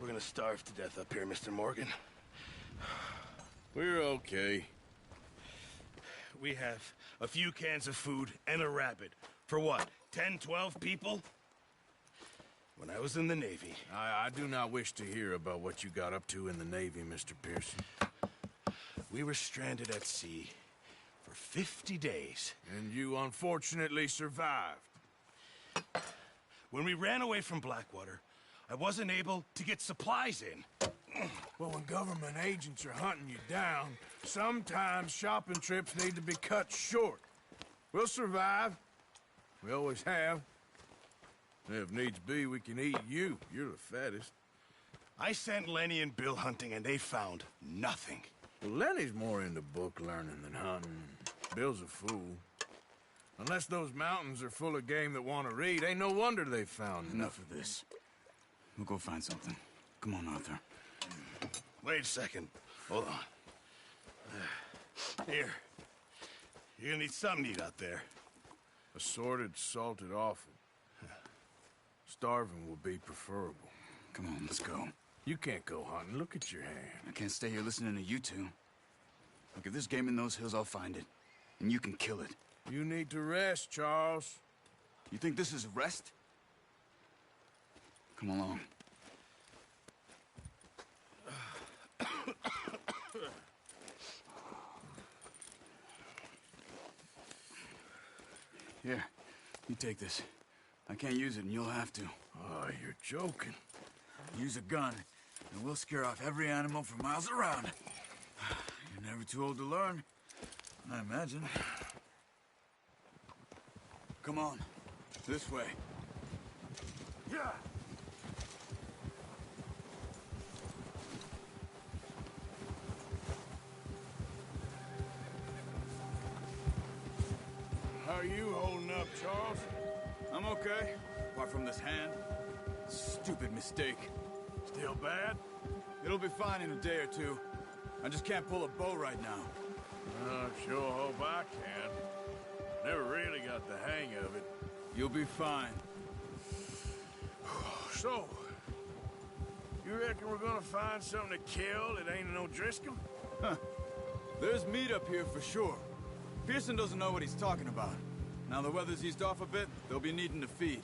We're gonna starve to death up here, Mr. Morgan. We're okay. We have a few cans of food and a rabbit. For what, 10, 12 people? When I was in the Navy... I do not wish to hear about what you got up to in the Navy, Mr. Pearson. We were stranded at sea for 50 days. And you unfortunately survived. When we ran away from Blackwater, I wasn't able to get supplies in. Well, when government agents are hunting you down, sometimes shopping trips need to be cut short. We'll survive. We always have. If needs be, we can eat you. You're the fattest. I sent Lenny and Bill hunting, and they found nothing. Well, Lenny's more into book learning than hunting. Bill's a fool. Unless those mountains are full of game that want to read, ain't no wonder they found Enough of this. We'll go find something. Come on, Arthur. Wait a second. Hold on. Here. You're gonna need something to eat out there. Assorted, salted offal. Starving will be preferable. Come on, let's go. You can't go hunting. Look at your hand. I can't stay here listening to you two. Look, if there's game in those hills, I'll find it. And you can kill it. You need to rest, Charles. You think this is rest? Come along. Here, you take this. I can't use it, and you'll have to. Oh, you're joking. Use a gun, and we'll scare off every animal for miles around. You're never too old to learn, I imagine. Come on. This way. Yeah. How are you holding up, Charles? I'm okay, apart from this hand. Stupid mistake. Still bad? It'll be fine in a day or two. I just can't pull a bow right now. I sure hope I can. Never really got the hang of it. You'll be fine. So, you reckon we're gonna find something to kill that ain't no Driscoll? Huh. There's meat up here for sure. Pearson doesn't know what he's talking about. Now the weather's eased off a bit, they'll be needing to feed.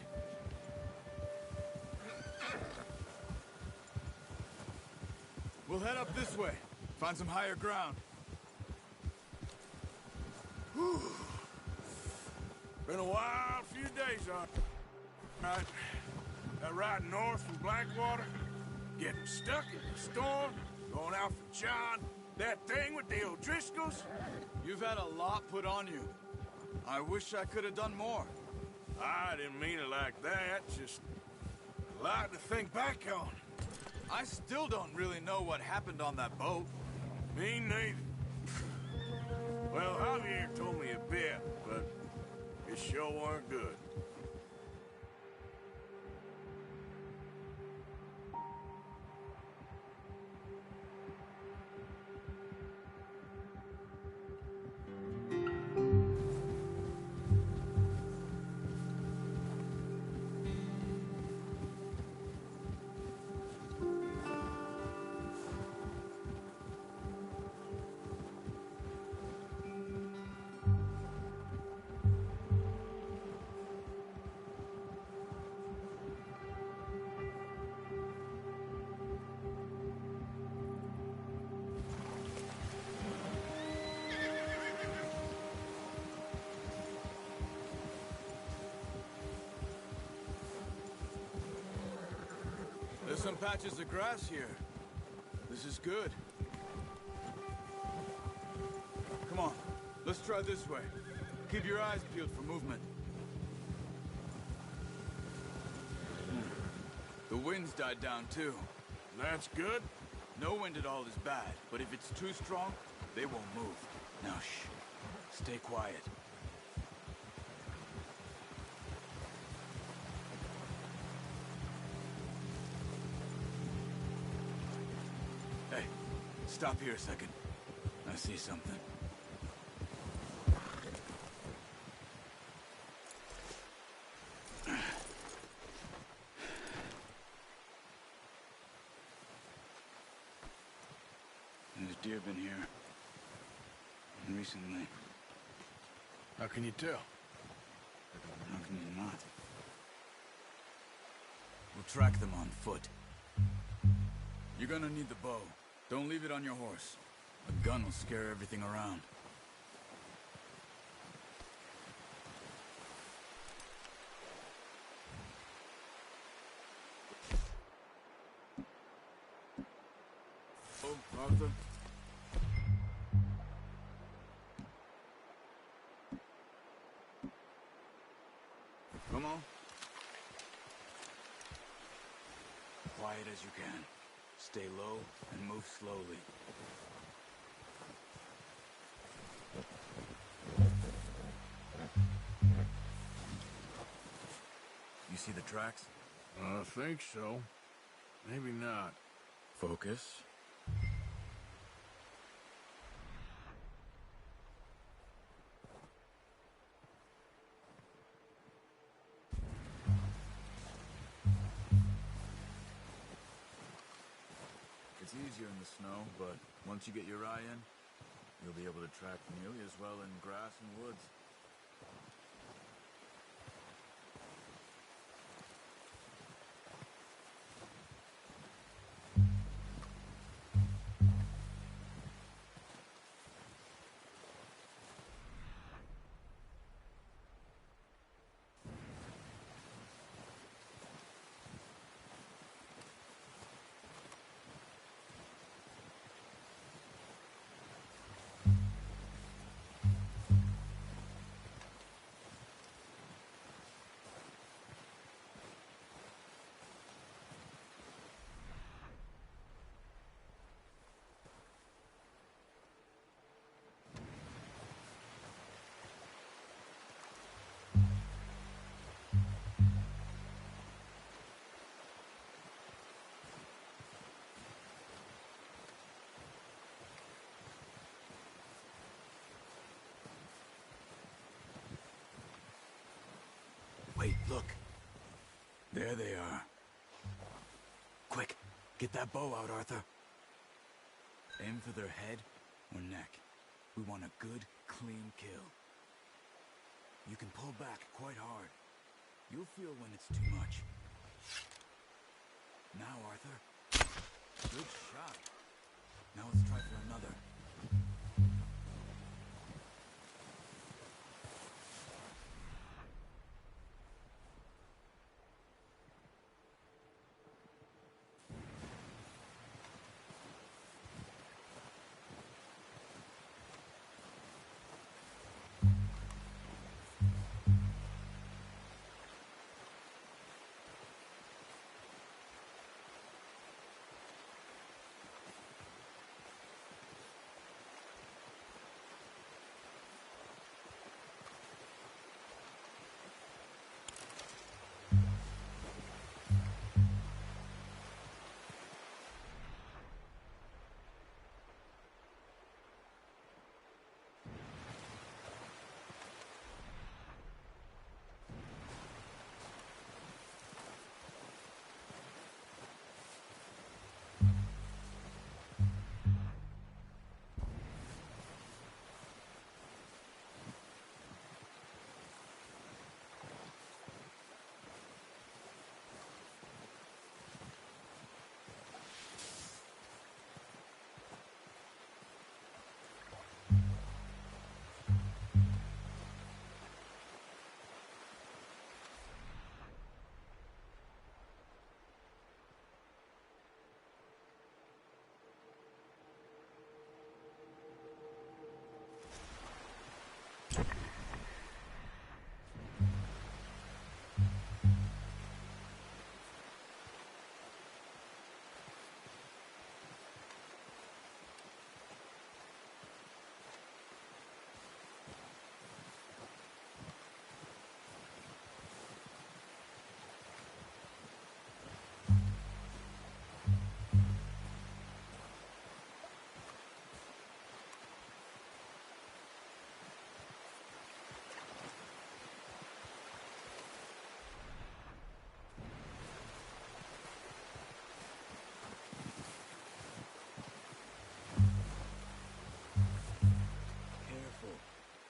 We'll head up this way. Find some higher ground. Whew. Been a wild few days out right. That ride north from Blackwater, getting stuck in the storm, going out for John, that thing with the O'Driscolls. You've had a lot put on you. I wish I could have done more. I didn't mean it like that, just a lot to think back on. I still don't really know what happened on that boat. Me neither. Well, Javier told me a bit, but it sure weren't good. some patches of grass here. This is good. Come on, let's try this way. Keep your eyes peeled for movement. The wind's died down too. That's good. No wind at all is bad, but if it's too strong, they won't move. Now shh. Stay quiet. Hey, stop here a second. I see something. There's deer been here. Recently. How can you tell? How can you not? We'll track them on foot. You're gonna need the bow. Don't leave it on your horse. A gun will scare everything around. Oh, Arthur. Come on. Quiet as you can. Stay low and move slowly. You see the tracks? I think so. Maybe not. Focus. It's easier in the snow, but once you get your eye in, you'll be able to track nearly as well in grass and woods. Wait, look. There they are. Quick, get that bow out, Arthur. Aim for their head or neck. We want a good, clean kill. You can pull back quite hard. You'll feel when it's too much. Now, Arthur. Good shot. Now let's try for another.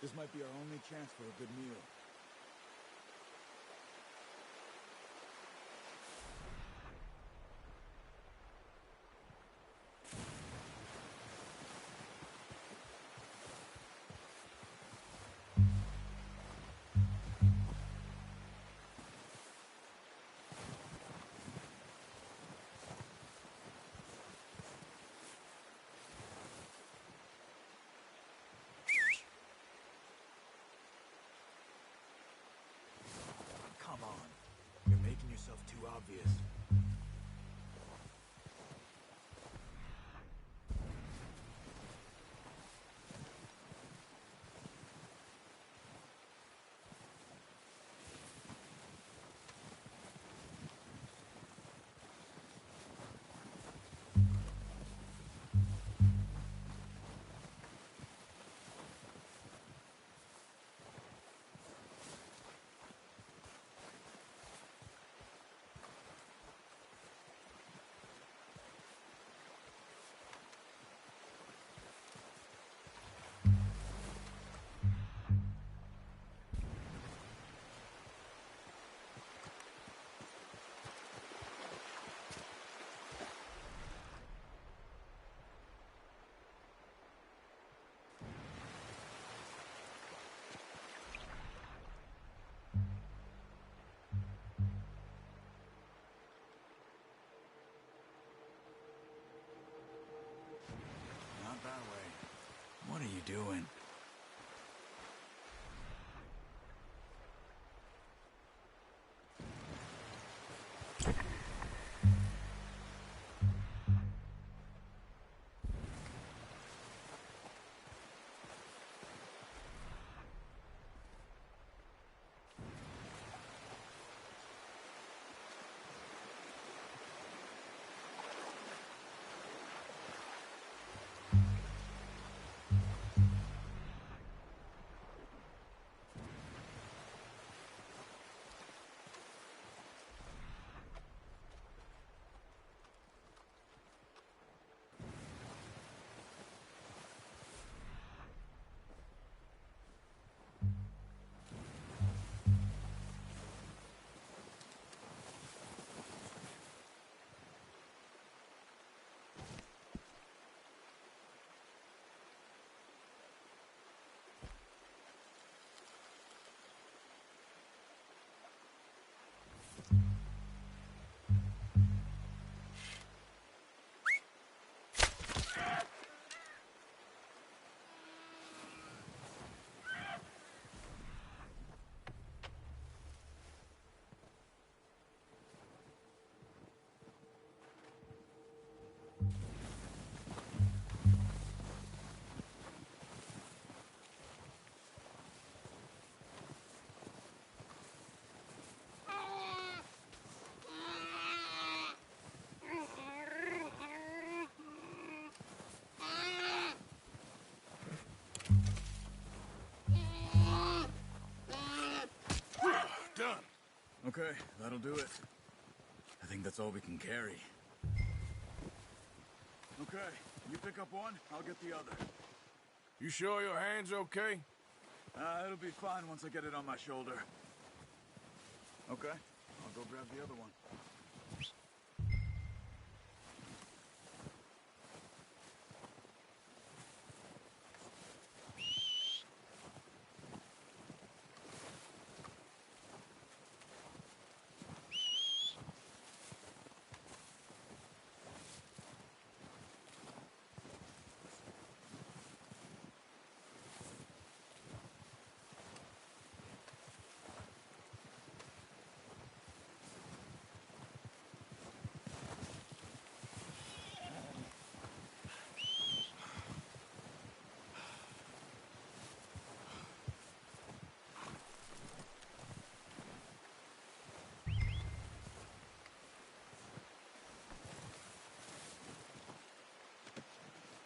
This might be our only chance for a good meal. Come on. You're making yourself too obvious. Not that way. What are you doing? Done. Okay, that'll do it. I think that's all we can carry. Okay, you pick up one, I'll get the other. You sure your hand's okay? It'll be fine once I get it on my shoulder. Okay, I'll go grab the other one.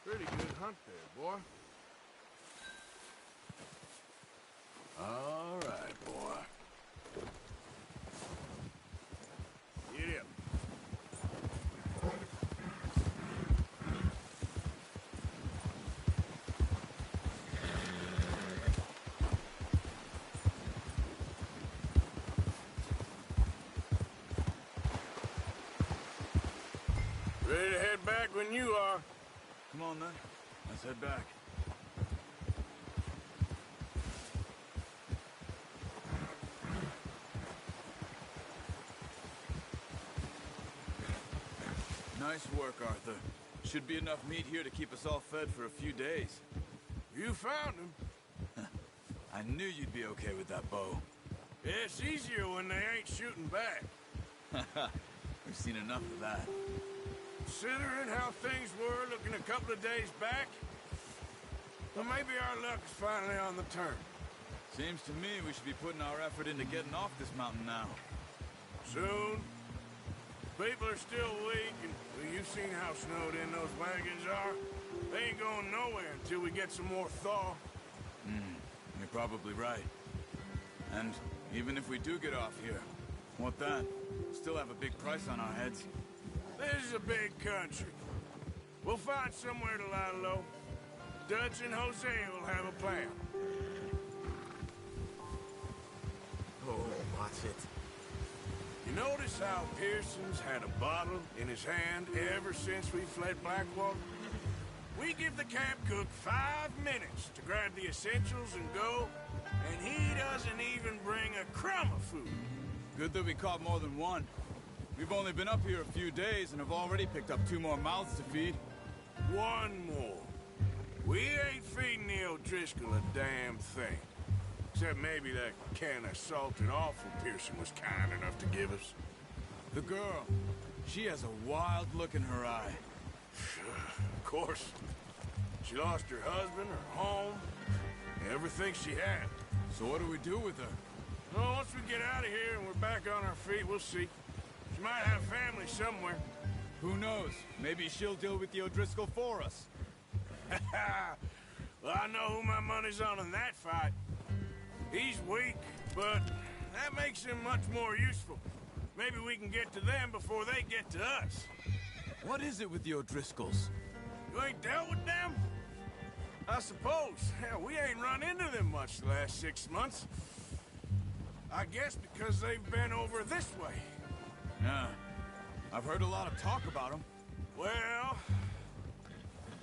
Pretty good hunt there, boy. All right, boy. Get up. sleeping you are. Come on, then. Let's head back. Nice work, Arthur. Should be enough meat here to keep us all fed for a few days. You found him. I knew you'd be okay with that bow. It's easier when they ain't shooting back. We've seen enough of that. Considering how things were looking a couple of days back, well, maybe our luck is finally on the turn. Seems to me we should be putting our effort into getting off this mountain now. Soon. People are still weak, and well, you've seen how snowed in those wagons are. They ain't going nowhere until we get some more thaw. You're probably right. And even if we do get off here, what then? Still have a big price on our heads. This is a big country. We'll find somewhere to lie low. Dutch and Hosea will have a plan. Oh, watch it. You notice how Pearson's had a bottle in his hand ever since we fled Blackwater? We give the camp cook 5 minutes to grab the essentials and go, and he doesn't even bring a crumb of food. Good that we caught more than one. We've only been up here a few days and have already picked up 2 more mouths to feed. 1 more. We ain't feeding the O'Driscoll a damn thing. Except maybe that can of salted offal Pearson was kind enough to give us. The girl, she has a wild look in her eye. Of course. She lost her husband, her home, everything she had. So what do we do with her? Well, once we get out of here and we're back on our feet, we'll see. She might have family somewhere. Who knows? Maybe she'll deal with the O'Driscoll for us. Well, I know who my money's on in that fight. He's weak, but that makes him much more useful. Maybe we can get to them before they get to us. What is it with the O'Driscolls? You ain't dealt with them? I suppose. Hell, we ain't run into them much the last 6 months. I guess because they've been over this way. Yeah. I've heard a lot of talk about them. Well,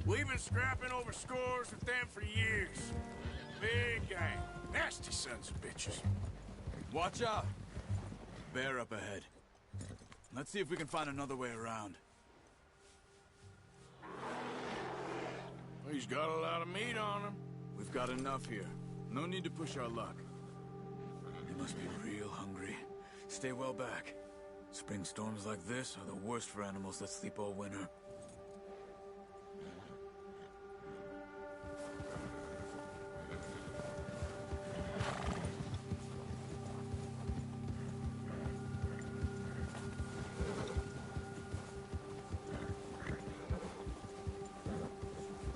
we've been scrapping over scores with them for years. Big gang. Nasty sons of bitches. Watch out. Bear up ahead. Let's see if we can find another way around. Well, he's got a lot of meat on him. We've got enough here. No need to push our luck. They must be real hungry. Stay well back. Spring storms like this are the worst for animals that sleep all winter.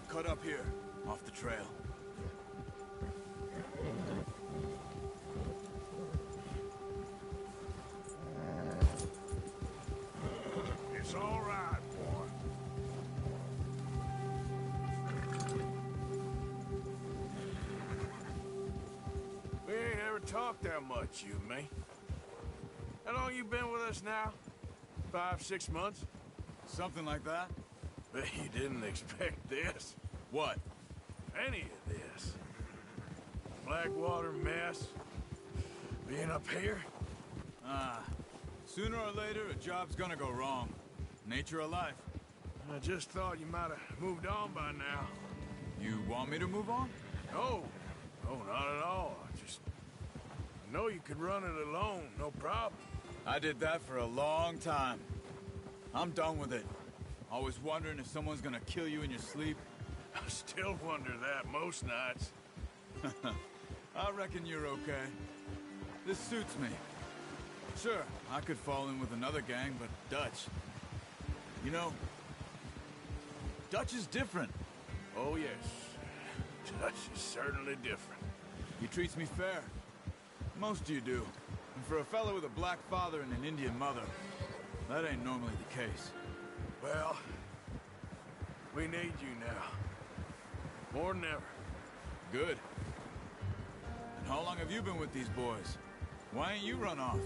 Cut up here, off the trail. It's all right, boy. We ain't ever talked that much, you and me. How long you been with us now? 5, 6 months? Something like that? Bet you didn't expect this. What? Any of this. Blackwater mess. Being up here. Sooner or later, a job's gonna go wrong. Nature of life. I just thought you might have moved on by now. You want me to move on? No. No, not at all. I know you could run it alone, no problem. I did that for a long time. I'm done with it. Always wondering if someone's gonna kill you in your sleep. I still wonder that most nights. I reckon you're okay. This suits me. Sure, I could fall in with another gang, but Dutch... You know, Dutch is different. Oh, yes. Dutch is certainly different. He treats me fair. Most of you do. And for a fellow with a black father and an Indian mother, that ain't normally the case. Well, we need you now. More than ever. Good. And how long have you been with these boys? Why ain't you run off?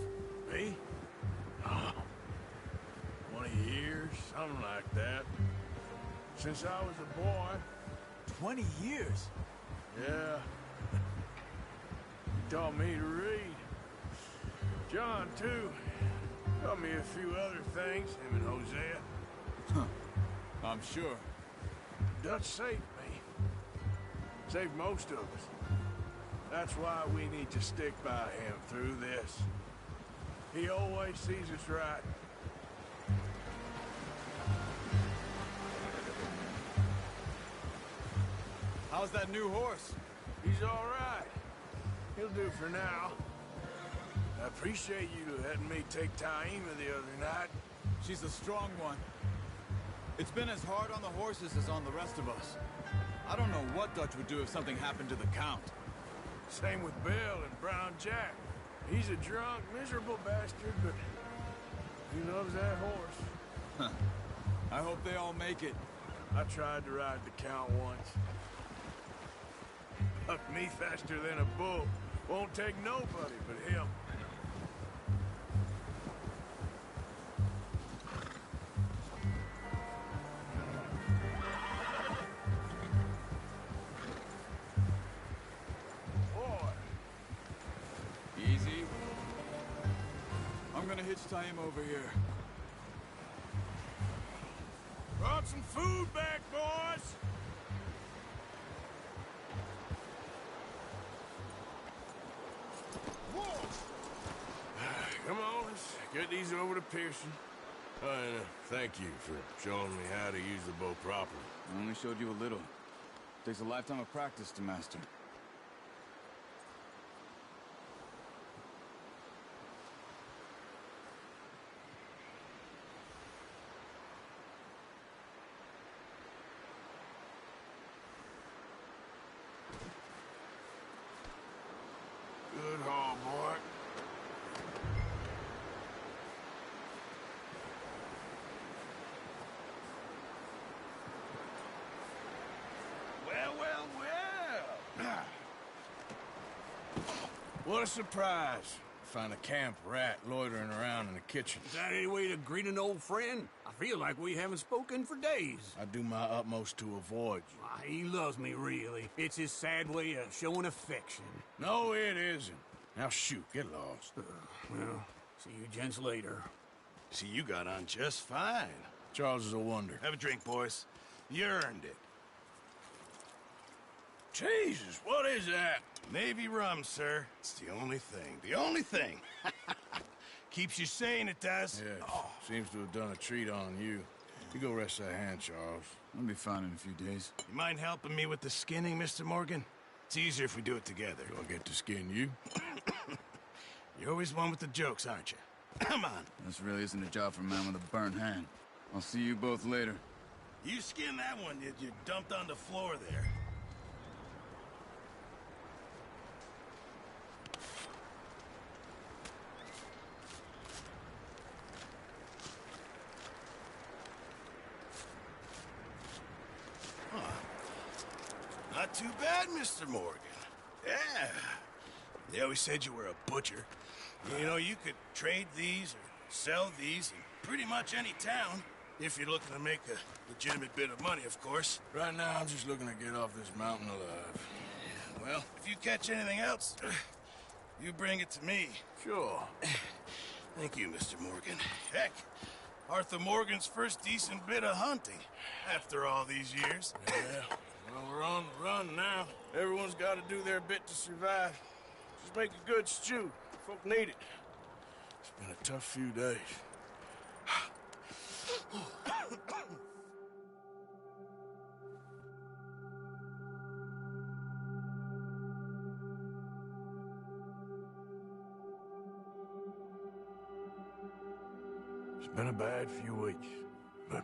Me? Oh, 20 years, something like that. since I was a boy. 20 years? Yeah. He taught me to read. John, too. Taught me a few other things, him and Hosea. I'm sure. Dutch saved me. Saved most of us. That's why we need to stick by him through this. He always sees us right. How's that new horse? He's all right. He'll do for now. I appreciate you letting me take Taima the other night. She's a strong one. It's been as hard on the horses as on the rest of us. I don't know what Dutch would do if something happened to the Count. Same with Bill and Brown Jack. He's a drunk, miserable bastard, but he loves that horse. I hope they all make it. I tried to ride the Count once. Bucked me faster than a bull. Won't take nobody but him. Easy. I'm gonna hitch Taima over here. Brought some food back, boys! Come on, let's get these over to Pearson. And thank you for showing me how to use the bow properly. I only showed you a little. Takes a lifetime of practice to master. Good haul, boy. Well. What a surprise. Find a camp rat loitering around in the kitchen. Is that any way to greet an old friend? I feel like we haven't spoken for days. I do my utmost to avoid you. Why, he loves me, really. It's his sad way of showing affection. No, it isn't. Now shoot, get lost. Well, see you gents later. See, you got on just fine. Charles is a wonder. Have a drink, boys. You earned it. Jesus, what is that? Navy rum, sir. It's the only thing. The only thing. Keeps you sane, it does. Yes, seems to have done a treat on you. You go rest that hand, Charles. I'll be fine in a few days. You mind helping me with the skinning, Mr. Morgan? It's easier if we do it together. Do I get to skin you? You're always one with the jokes, aren't you? Come on. This really isn't a job for a man with a burnt hand. I'll see you both later. You skinned that one you dumped on the floor there. Not too bad, Mr. Morgan. Yeah. They always said you were a butcher. You know, you could trade these or sell these in pretty much any town. If you're looking to make a legitimate bit of money, of course. Right now, I'm just looking to get off this mountain alive. Well, if you catch anything else, you bring it to me. Sure. Thank you, Mr. Morgan. Heck, Arthur Morgan's first decent bit of hunting after all these years. Yeah. Well, we're on the run now. Everyone's got to do their bit to survive. Just make a good stew. Folk need it. It's been a tough few days. It's been a bad few weeks, but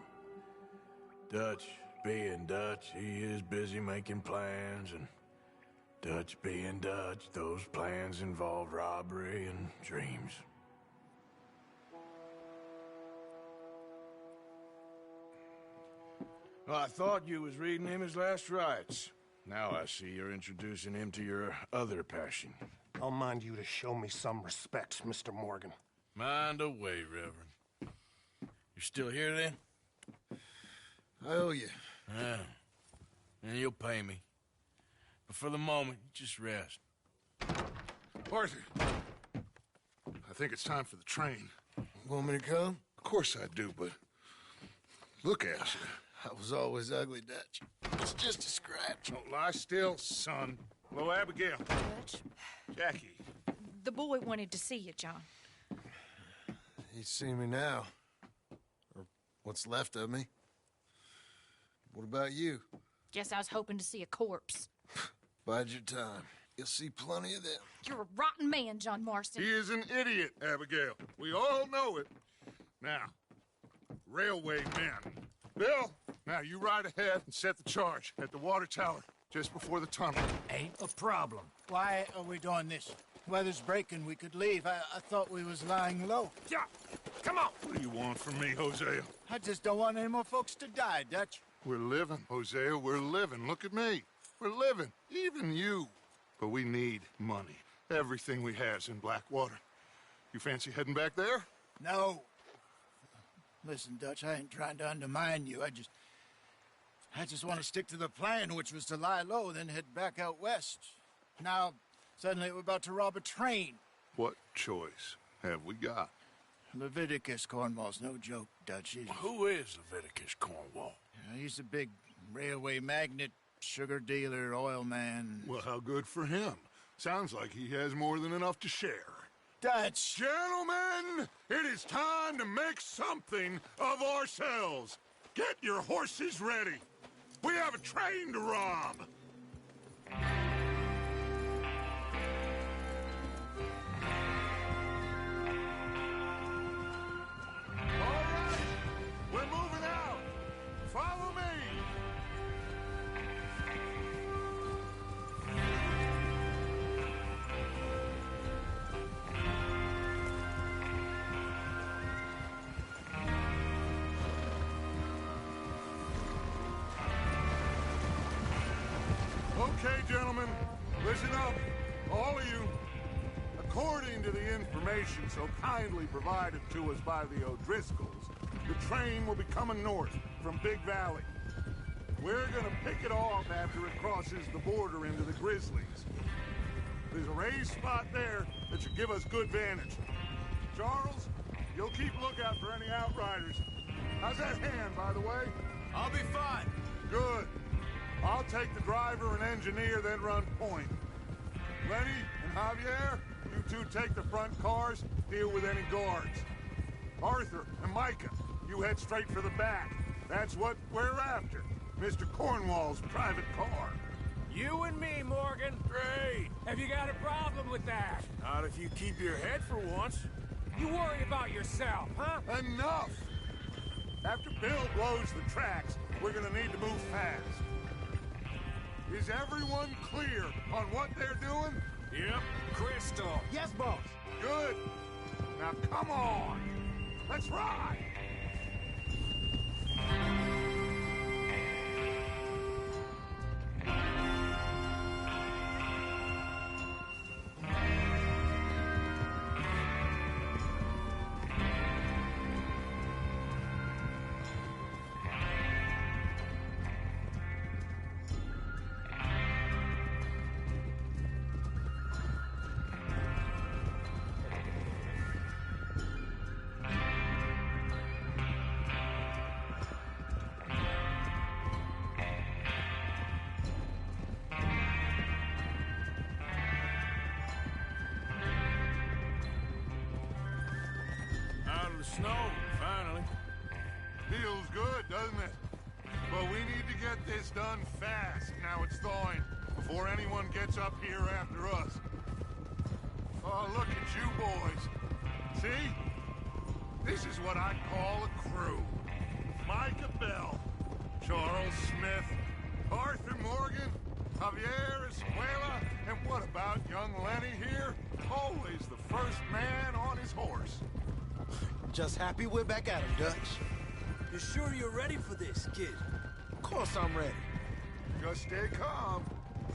Dutch being Dutch, he is busy making plans, and Dutch being Dutch, those plans involve robbery and dreams. Well, I thought you was reading him his last rites. Now I see you're introducing him to your other passion. I'll mind you to show me some respect, Mr. Morgan. Mind away, Reverend. You're still here, then? I owe you Yeah. And you'll pay me. But for the moment, just rest. Arthur, I think it's time for the train. Want me to come? Of course I do, but look at you. I was always ugly, Dutch. It's just a scratch. Don't lie still, son. Hello, Abigail. Dutch, Jackie. the boy wanted to see you, John. He's seen me now. Or what's left of me. What about you? Guess I was hoping to see a corpse. Bide your time. You'll see plenty of them. You're a rotten man, John Marston. He is an idiot, Abigail. We all know it. Now, railway men. Bill, now you ride ahead and set the charge at the water tower just before the tunnel. Ain't a problem. Why are we doing this? Weather's breaking. We could leave. I thought we was lying low. Yeah, come on. What do you want from me, Hosea? I just don't want any more folks to die, Dutch. We're living, Hosea. We're living. Look at me. We're living. Even you. But we need money. Everything we has in Blackwater. You fancy heading back there? No. Listen, Dutch, I ain't trying to undermine you. I just want to stick to the plan, which was to lie low, then head back out west. Now, suddenly we're about to rob a train. What choice have we got? Leviticus Cornwall's no joke, Dutch. Who is Leviticus Cornwall? He's a big railway magnate, sugar dealer, oil man. Well, how good for him. Sounds like he has more than enough to share. Dutch! Gentlemen, it is time to make something of ourselves. Get your horses ready. We have a train to rob. All right, we're moving out. Follow me. Okay, gentlemen, listen up, all of you. According to the information so kindly provided to us by the O'Driscolls, the train will be coming north from Big Valley. We're gonna pick it off after it crosses the border into the Grizzlies. There's a raised spot there that should give us good vantage. Charles, you'll keep lookout for any outriders. How's that hand, by the way? I'll be fine. Good. I'll take the driver and engineer, then run point. Lenny and Javier, you two take the front cars, deal with any guards. Arthur and Micah, you head straight for the back. That's what we're after. Mr. Cornwall's private car. You and me, Morgan. Great. Have you got a problem with that? Not if you keep your head for once. You worry about yourself, huh? Enough! After Bill blows the tracks, we're gonna need to move fast. Is everyone clear on what they're doing? Yep. Crystal. Yes, boss. Good. Now come on. Let's ride. Out of the snow, finally. Feels good, doesn't it? But we need to get this done fast, now it's thawing, before anyone gets up here after us. Oh, look at you boys. See? This is what I call a crew. Micah Bell, Charles Smith, Arthur Morgan, Javier Escuela, and what about young Lenny here? Always the first man on his horse. Just happy we're back at him, Dutch. You sure you're ready for this, kid? Of course I'm ready. Just stay calm.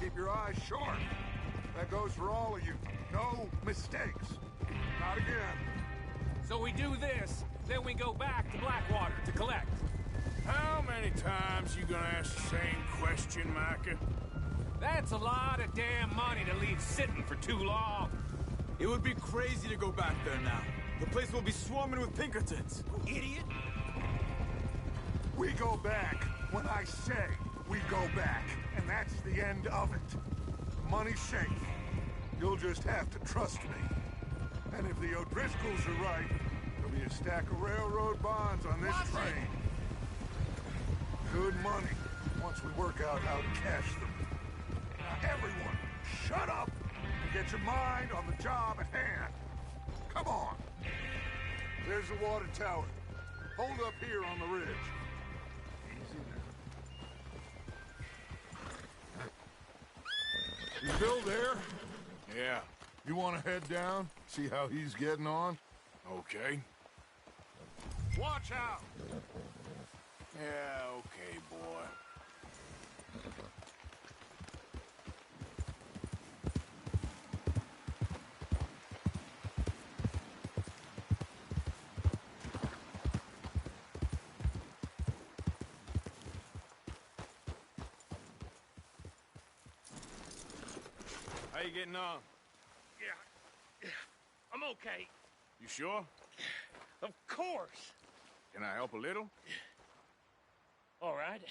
Keep your eyes sharp. That goes for all of you. No mistakes. Not again. So we do this, then we go back to Blackwater to collect. How many times you gonna ask the same question, Micah? That's a lot of damn money to leave sitting for too long. It would be crazy to go back there now. The place will be swarming with Pinkertons. Idiot. We go back when I say we go back, and that's the end of it. Money's safe. You'll just have to trust me. And if the O'Driscolls are right, there'll be a stack of railroad bonds on this train. Good money, once we work out how to cash them. Now everyone, shut up and get your mind on the job at hand. Come on. There's the water tower. Hold up here on the ridge. Easy now. Is Bill there? Yeah. You want to head down? See how he's getting on? Okay. Watch out! Yeah, okay, boy. How you getting on? Yeah, I'm okay. You sure? Of course. Can I help a little? All right.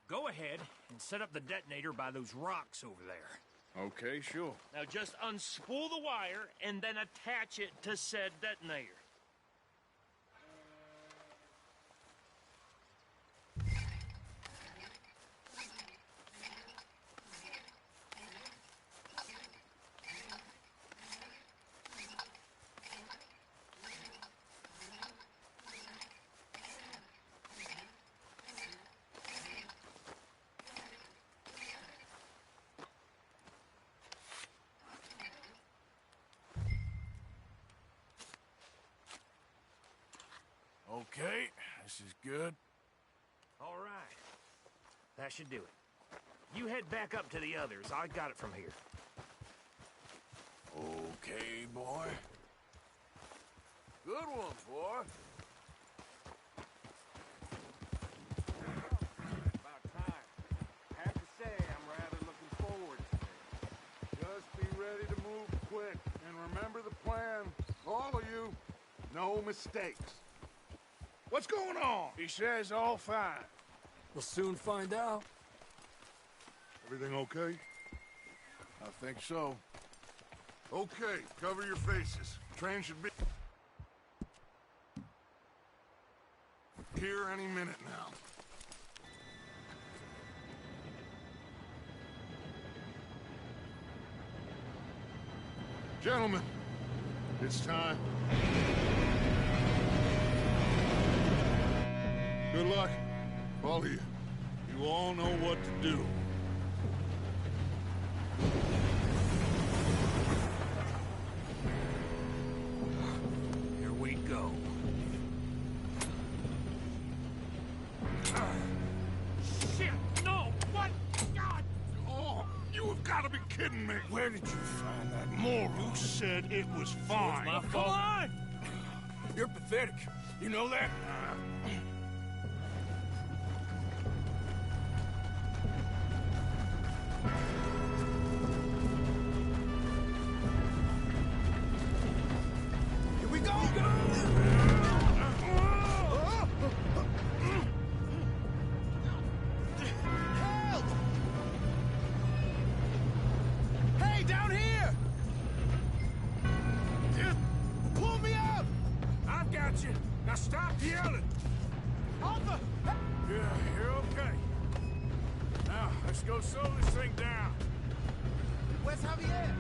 Go ahead and set up the detonator by those rocks over there. Okay, sure. Now just unspool the wire and then attach it to said detonator. Okay, this is good. All right. That should do it. You head back up to the others. I got it from here. Okay, boy. Good one, boy. About time. I have to say, I'm rather looking forward to it. Just be ready to move quick. And remember the plan. All of you, no mistakes. What's going on? He says all fine. We'll soon find out. Everything okay? I think so. Okay, cover your faces. Train should be here any minute now. Gentlemen, it's time. Good luck, all of you. You all know what to do. Here we go. Shit! No! What? God! Oh, you have got to be kidding me. Where did you find that moral? You said it was fine. My fault. Come on! You're pathetic. You know that? Here we go! Help! Hey, down here! Just pull me out! I've got you. Now stop yelling. Arthur! Yeah, you're okay. Now, let's go slow this thing down. Where's Javier?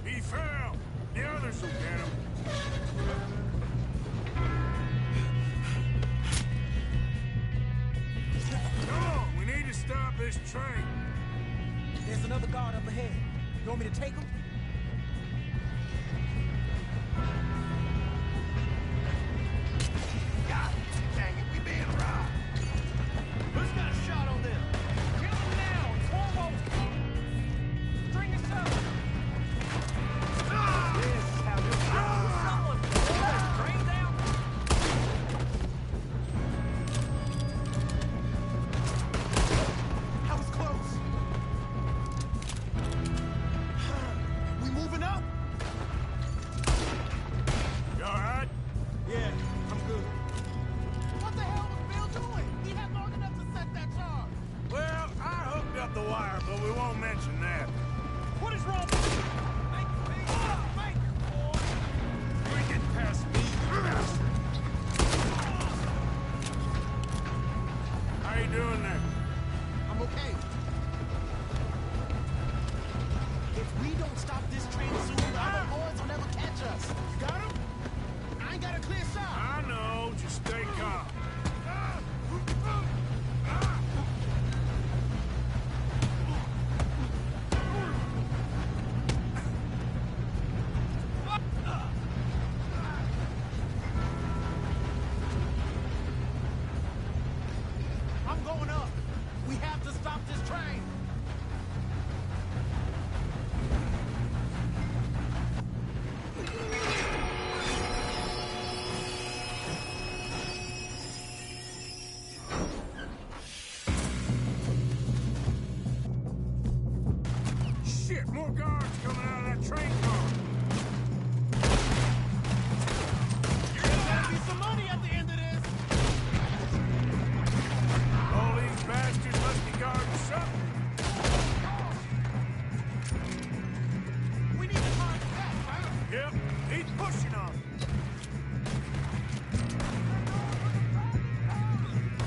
He fell. The others will get him. Come on, we need to stop this train. There's another guard up ahead. You want me to take him? God dang it, we being robbed. Who's got a shot on them? Kill him now! It's Warwolf! String us up! This is how this goes. Someone pull that train down! we don't stop this train soon, the other boys will never catch us. You got him? I ain't got a clear shot. I know. Just stay calm. I'm going up. We have to stop this train. Shit, more guards coming out of that train car. There's gotta be some money at the end of this. All these bastards must be guarding something. We need to find the back, right? Yep, he's pushing on.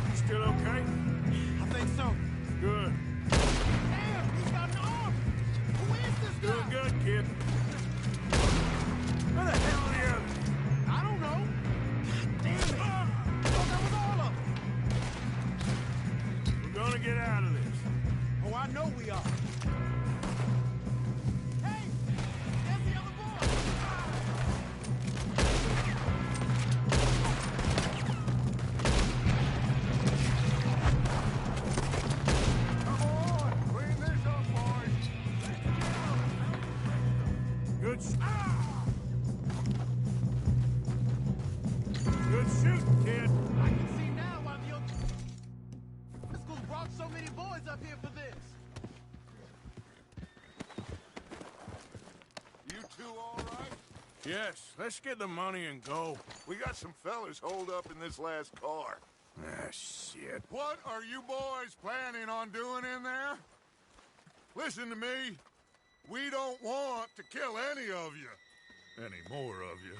You still okay? I think so. Good. Damn, he's got an arm. Who is this guy? Doing good, kid. Where the hell are the others? I don't know. Damn it. I thought that was all of them. We're gonna get out of this. Oh, I know we are. Hey, there's the other boy. Come on, clean this up, boys. Good Good shooting, kid. I can see now why the old school brought so many boys up here for this. You two all right? Yes, let's get the money and go. We got some fellas holed up in this last car. Ah, shit. What are you boys planning on doing in there? Listen to me. We don't want to kill any of you. Any more of you.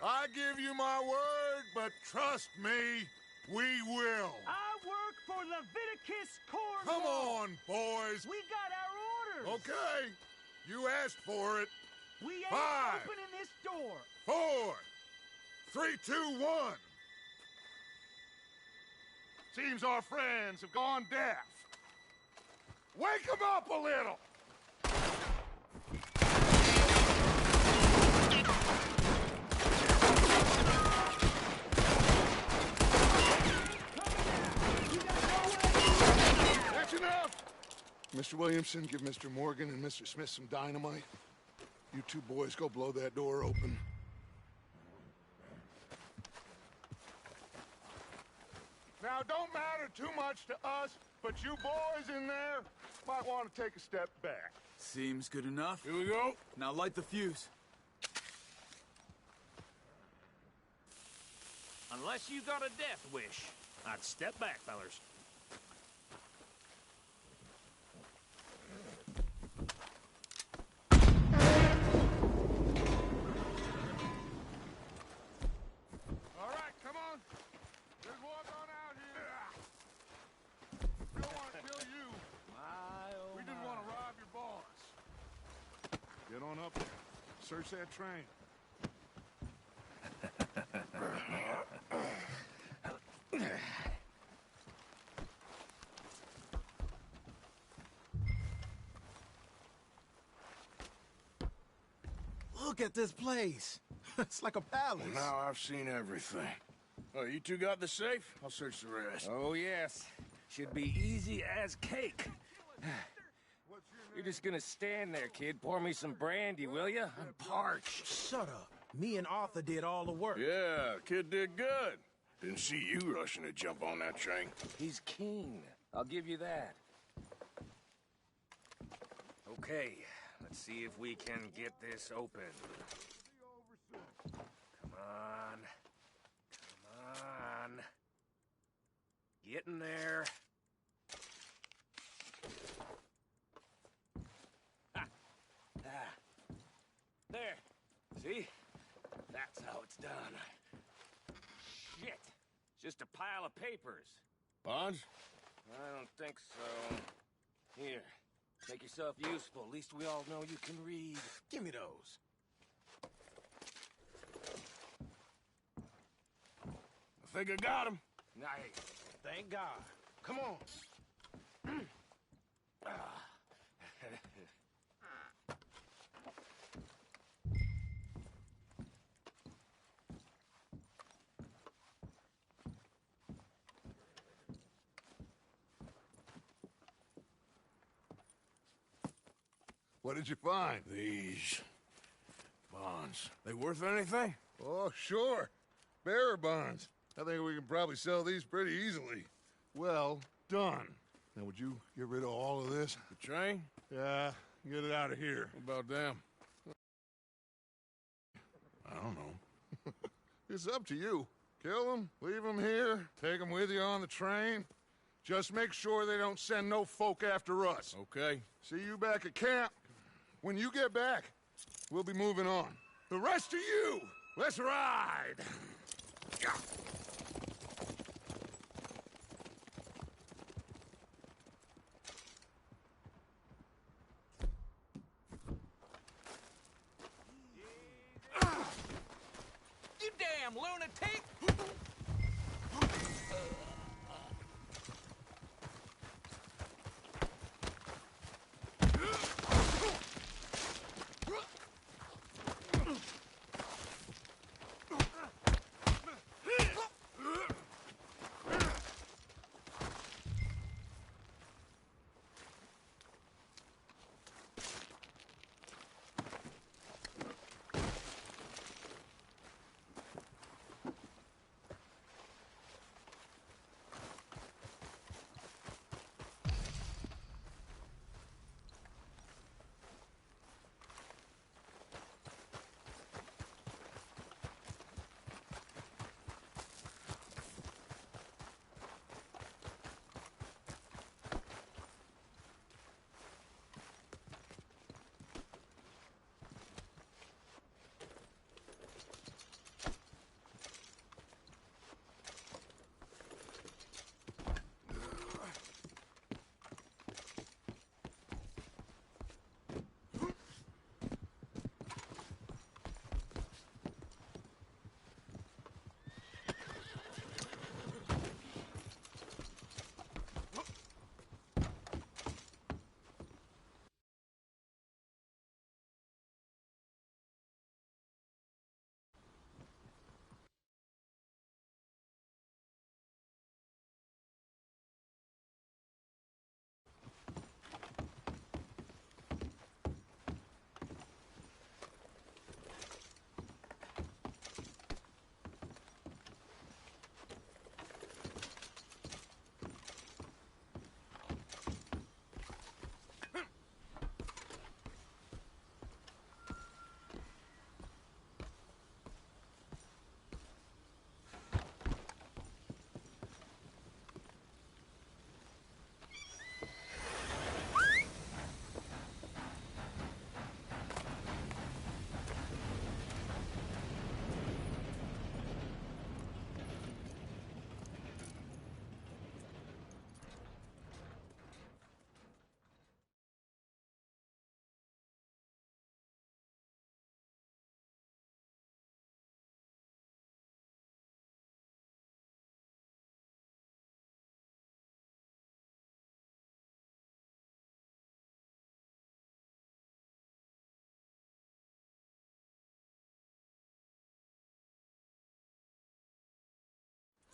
I give you my word, but trust me, we will. I work for Leviticus Corps. Come on, boys. We got our orders. Okay. You asked for it. We ain't 5, opening this door. 4, 3, 2, 1. Seems our friends have gone deaf. Wake them up a little. That's enough! Mr. Williamson, give Mr. Morgan and Mr. Smith some dynamite. You two boys go blow that door open. Now, don't matter too much to us, but you boys in there might want to take a step back. Seems good enough. Here we go. Now light the fuse. Unless you got a death wish, I'd step back, fellers. All right, come on. Let's walk on out here. We don't want to kill you. We just want to rob your boss. Get on up there. Search that train. Look at this place. It's like a palace. Well, now I've seen everything. Oh, you two got the safe? I'll search the rest. Oh, yes. Should be easy as cake. You're just gonna stand there, kid. Pour me some brandy, will you? I'm parched. Shut up. Me and Arthur did all the work. Yeah, kid did good. Didn't see you rushing to jump on that train. He's keen. I'll give you that. Okay, let's see if we can get this open. Come on. Come on. Get in there. Ha. Ah. There. See? That's how it's done. Shit. Just a pile of papers. Bonds? I don't think so. Here. Make yourself useful. At least we all know you can read. Give me those. I think I got him. Nice. Thank God. Come on. What did you find? These bonds. They worth anything? Oh, sure. Bearer bonds. I think we can probably sell these pretty easily. Well done. Now, would you get rid of all of this? The train? Yeah, get it out of here. What about them? I don't know. It's up to you. Kill them, leave them here, take them with you on the train. Just make sure they don't send no folk after us. Okay. See you back at camp. When you get back, we'll be moving on. The rest of you, let's ride! You damn lunatic!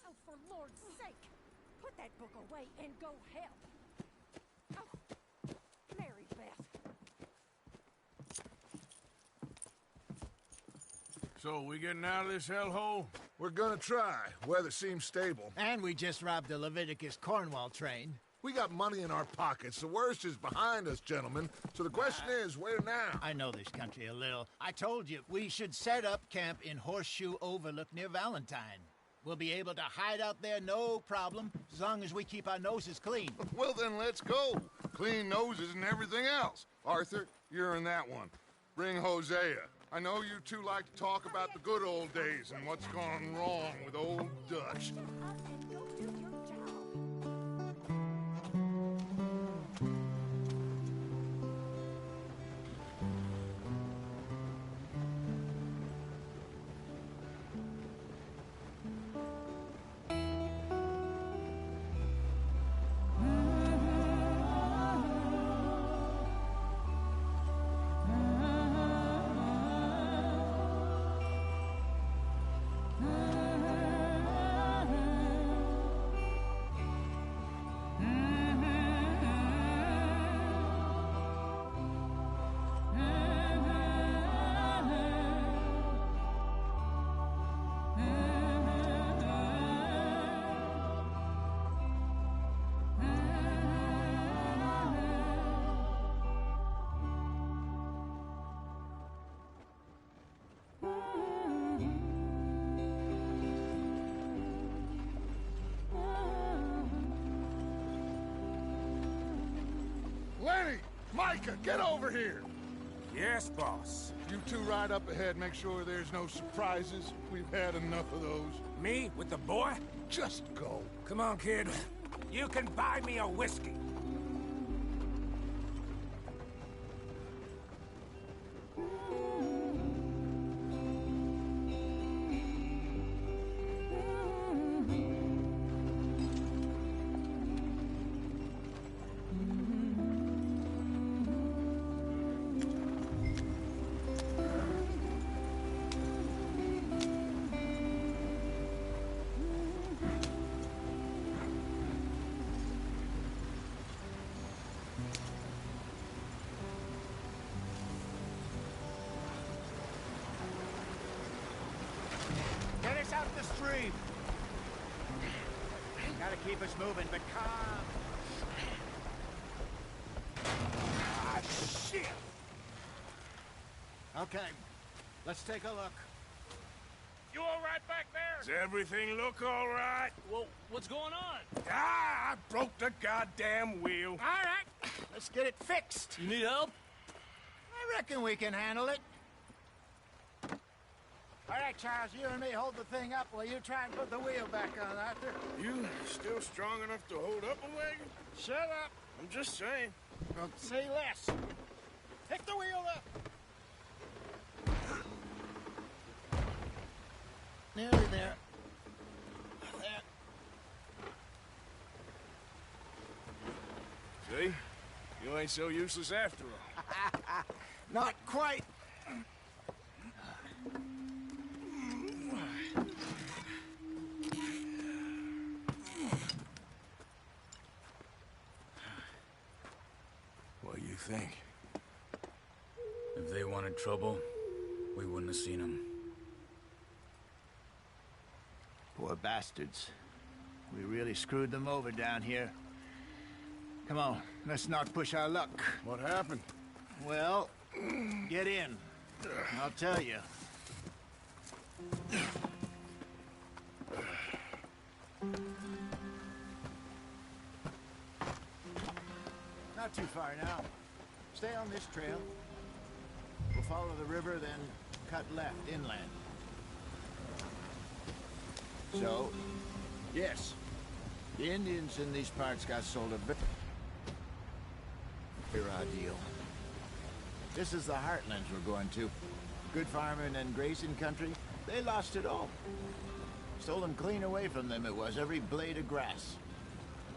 Oh, for Lord's sake! Put that book away and go help! Oh, Mary Beth. So, we getting out of this hellhole? We're gonna try. Weather seems stable. And we just robbed the Leviticus Cornwall train. We got money in our pockets. The worst is behind us, gentlemen. So the question is, where now? I know this country a little. I told you, we should set up camp in Horseshoe Overlook near Valentine. We'll be able to hide out there no problem, as long as we keep our noses clean. Well, then let's go. Clean noses and everything else. Arthur, you're in that one. Bring Hosea. I know you two like to talk about the good old days and what's gone wrong with old Dutch. Micah, get over here! Yes, boss. You two ride up ahead, make sure there's no surprises. We've had enough of those. Me with the boy? Just go. Come on, kid. You can buy me a whiskey. Get us out the stream. Gotta keep us moving, but calm. Ah, shit! Okay, let's take a look. You all right back there? Does everything look all right? Well, what's going on? Ah, I broke the goddamn wheel. All right, let's get it fixed. You need help? I reckon we can handle it. All right, Charles, you and me hold the thing up while you try and put the wheel back on, Arthur. You still strong enough to hold up a wagon? Shut up. I'm just saying. Don't say less. Pick the wheel up. Nearly there. See? You ain't so useless after all. Not quite. What do you think? If they wanted trouble, we wouldn't have seen them. Poor bastards. We really screwed them over down here. Come on, let's not push our luck. What happened? Well, get in. I'll tell you. Not too far now. Stay on this trail. We'll follow the river, then cut left inland. So, yes, the Indians in these parts got sold a very raw deal. This is the heartlands we're going to. Good farming and grazing country, they lost it all. Stolen clean away from them it was, every blade of grass.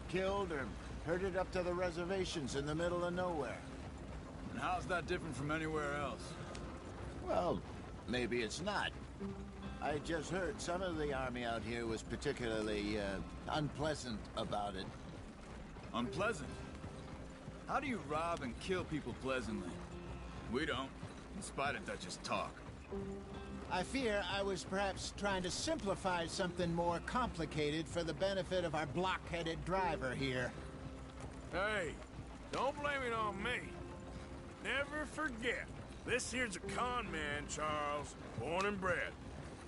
Killed or herded up to the reservations in the middle of nowhere. And how's that different from anywhere else? Well, maybe it's not. I just heard some of the army out here was particularly, unpleasant about it. Unpleasant? How do you rob and kill people pleasantly? We don't, in spite of Dutch's talk. I fear I was perhaps trying to simplify something more complicated for the benefit of our block-headed driver here. Hey, don't blame it on me. Never forget, this here's a con man, Charles, born and bred.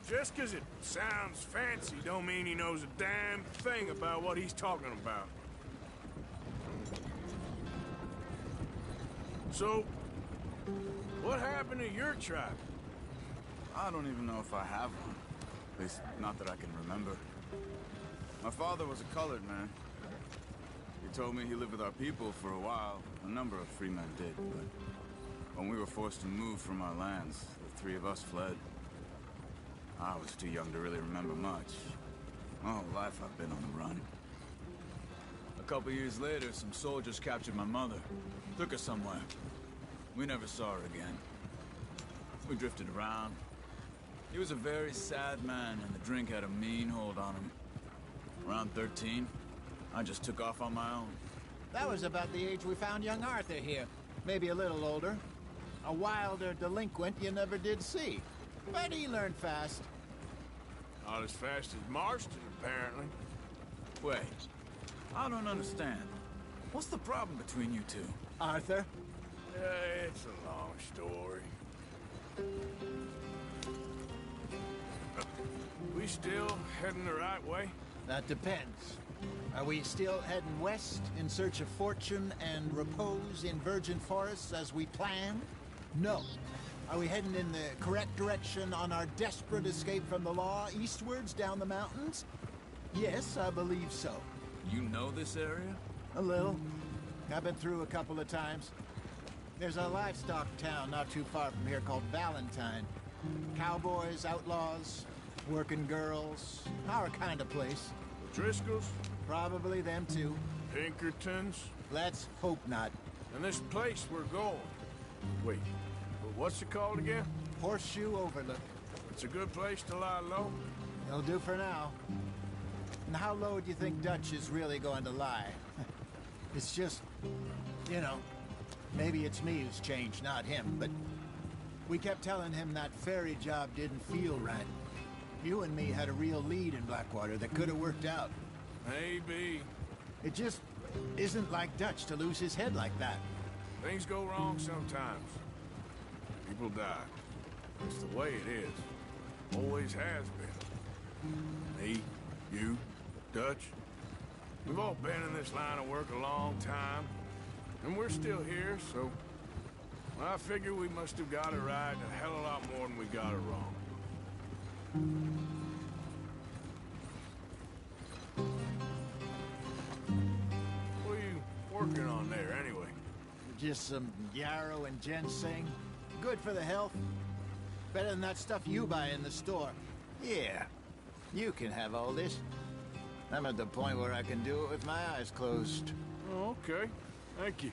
Just 'cause it sounds fancy don't mean he knows a damn thing about what he's talking about. So, what happened to your tribe? I don't even know if I have one. At least, not that I can remember. My father was a colored man. He told me he lived with our people for a while. A number of free men did, but when we were forced to move from our lands, the three of us fled. I was too young to really remember much. My whole life I've been on the run. A couple years later, some soldiers captured my mother. Took her somewhere. We never saw her again. We drifted around. He was a very sad man, and the drink had a mean hold on him. Around 13, I just took off on my own. That was about the age we found young Arthur here. Maybe a little older. A wilder delinquent you never did see. But he learned fast. Not as fast as Marston, apparently. Wait, I don't understand. What's the problem between you two? Arthur? It's a long story. We still heading the right way? That depends. Are we still heading west in search of fortune and repose in virgin forests as we planned? No. Are we heading in the correct direction on our desperate escape from the law eastwards down the mountains? Yes, I believe so. You know this area? A little. I've been through a couple of times. There's a livestock town not too far from here called Valentine. Cowboys, outlaws, working girls, our kind of place. The Driscolls? Probably them too. Pinkertons? Let's hope not. And this place we're going. Wait, what's it called again? Horseshoe Overlook. It's a good place to lie low? It'll do for now. And how low do you think Dutch is really going to lie? It's just, you know, maybe it's me who's changed, not him, but we kept telling him that ferry job didn't feel right. You and me had a real lead in Blackwater that could have worked out. Maybe. It just isn't like Dutch to lose his head like that. Things go wrong sometimes. People die. It's the way it is. Always has been. Me, you, Dutch. We've all been in this line of work a long time. And we're still here, so... I figure we must have got it right a hell of a lot more than we got it wrong. What are you working on there, anyway? Just some yarrow and ginseng. Good for the health. Better than that stuff you buy in the store. Yeah, you can have all this. I'm at the point where I can do it with my eyes closed. Oh, okay. Thank you.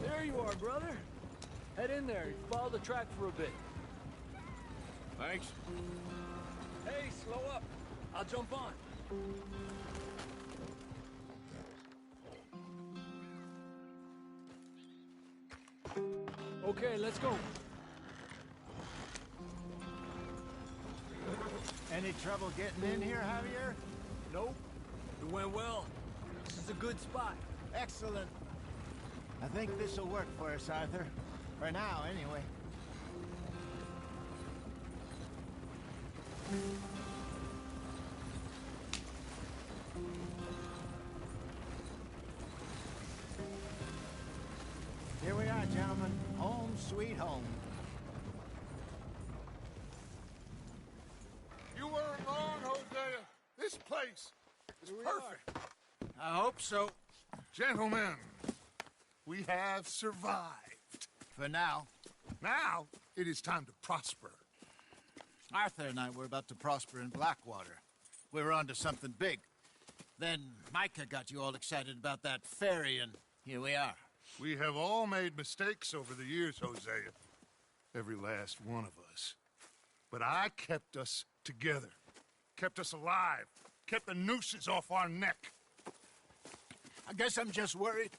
There you are, brother. Head in there. Follow the track for a bit. Thanks. Hey, slow up. I'll jump on. Okay, let's go. Any trouble getting in here, Javier? Nope. It went well. This is a good spot. Excellent. I think this'll work for us, Arthur. For now, anyway. Here we are, gentlemen. Home sweet home. You weren't wrong, Hosea. This place is perfect. I hope so. Gentlemen, we have survived. For now. Now, it is time to prosper. Arthur and I were about to prosper in Blackwater. We were onto something big. Then Micah got you all excited about that ferry, and here we are. We have all made mistakes over the years, Hosea. Every last one of us. But I kept us together. Kept us alive. Kept the nooses off our neck. I guess I'm just worried.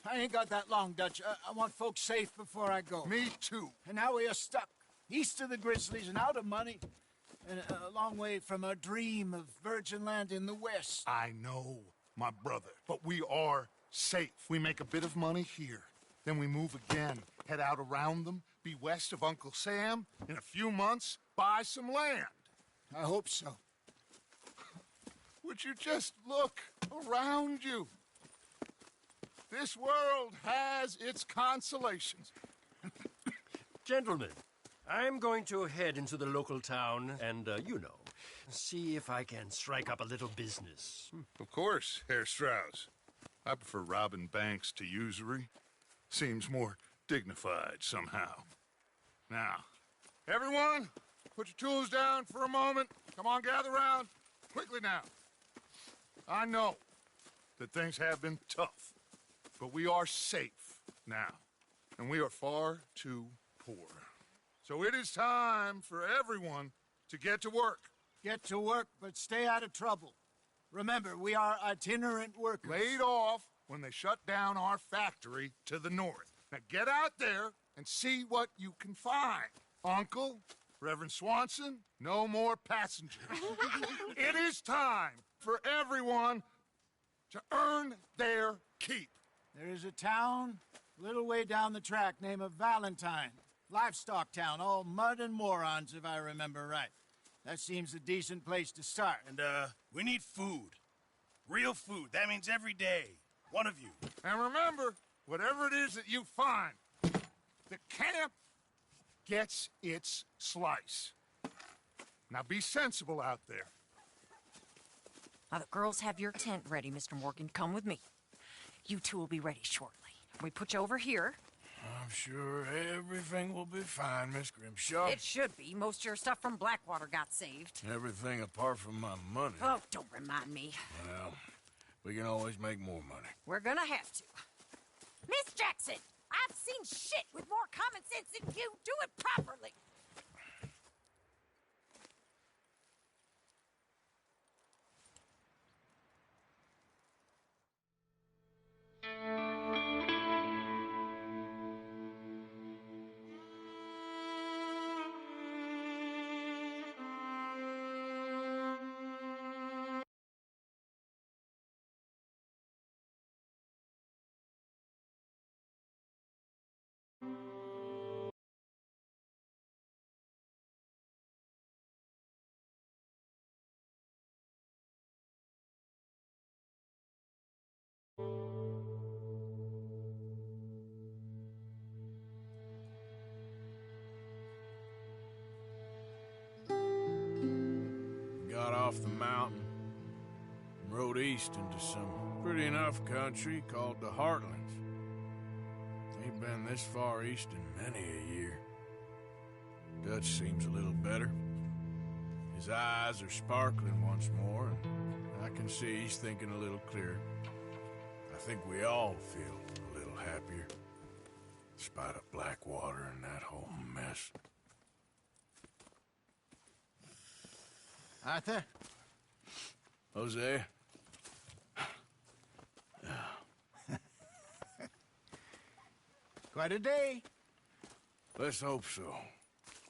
I ain't got that long, Dutch. I want folks safe before I go. Me too. And now we are stuck. East of the Grizzlies and out of money. And a long way from our dream of virgin land in the west. I know, my brother. But we are safe. We make a bit of money here. Then we move again. Head out around them. Be west of Uncle Sam. In a few months, buy some land. I hope so. Would you just look around you? This world has its consolations. Gentlemen, I'm going to head into the local town and, see if I can strike up a little business. Of course, Herr Strauss. I prefer robbing banks to usury. Seems more dignified somehow. Now, everyone, put your tools down for a moment. Come on, gather round. Quickly now. I know that things have been tough, but we are safe now, and we are far too poor. So it is time for everyone to get to work. Get to work, but stay out of trouble. Remember, we are itinerant workers. Laid off when they shut down our factory to the north. Now get out there and see what you can find. Uncle, Reverend Swanson, no more passengers. It is time for everyone to earn their keep. There is a town a little way down the track named Valentine. Livestock town, all mud and morons, if I remember right. That seems a decent place to start. And, we need food. Real food. That means every day. One of you. And remember, whatever it is that you find, the camp gets its slice. Now be sensible out there. Now the girls have your tent ready, Mr. Morgan. Come with me. You two will be ready shortly. We put you over here. I'm sure everything will be fine, Miss Grimshaw. It should be. Most of your stuff from Blackwater got saved. Everything apart from my money. Oh, don't remind me. Well, we can always make more money. We're gonna have to. Miss Jackson, I've seen shit with more common sense than you. Do it properly. Got off the mountain and rode east into some pretty enough country called the Heartlands. Ain't been this far east in many a year. Dutch seems a little better. His eyes are sparkling once more, and I can see he's thinking a little clearer. I think we all feel a little happier, in spite of Blackwater and that whole mess. Arthur? Jose? Quite a day. Let's hope so.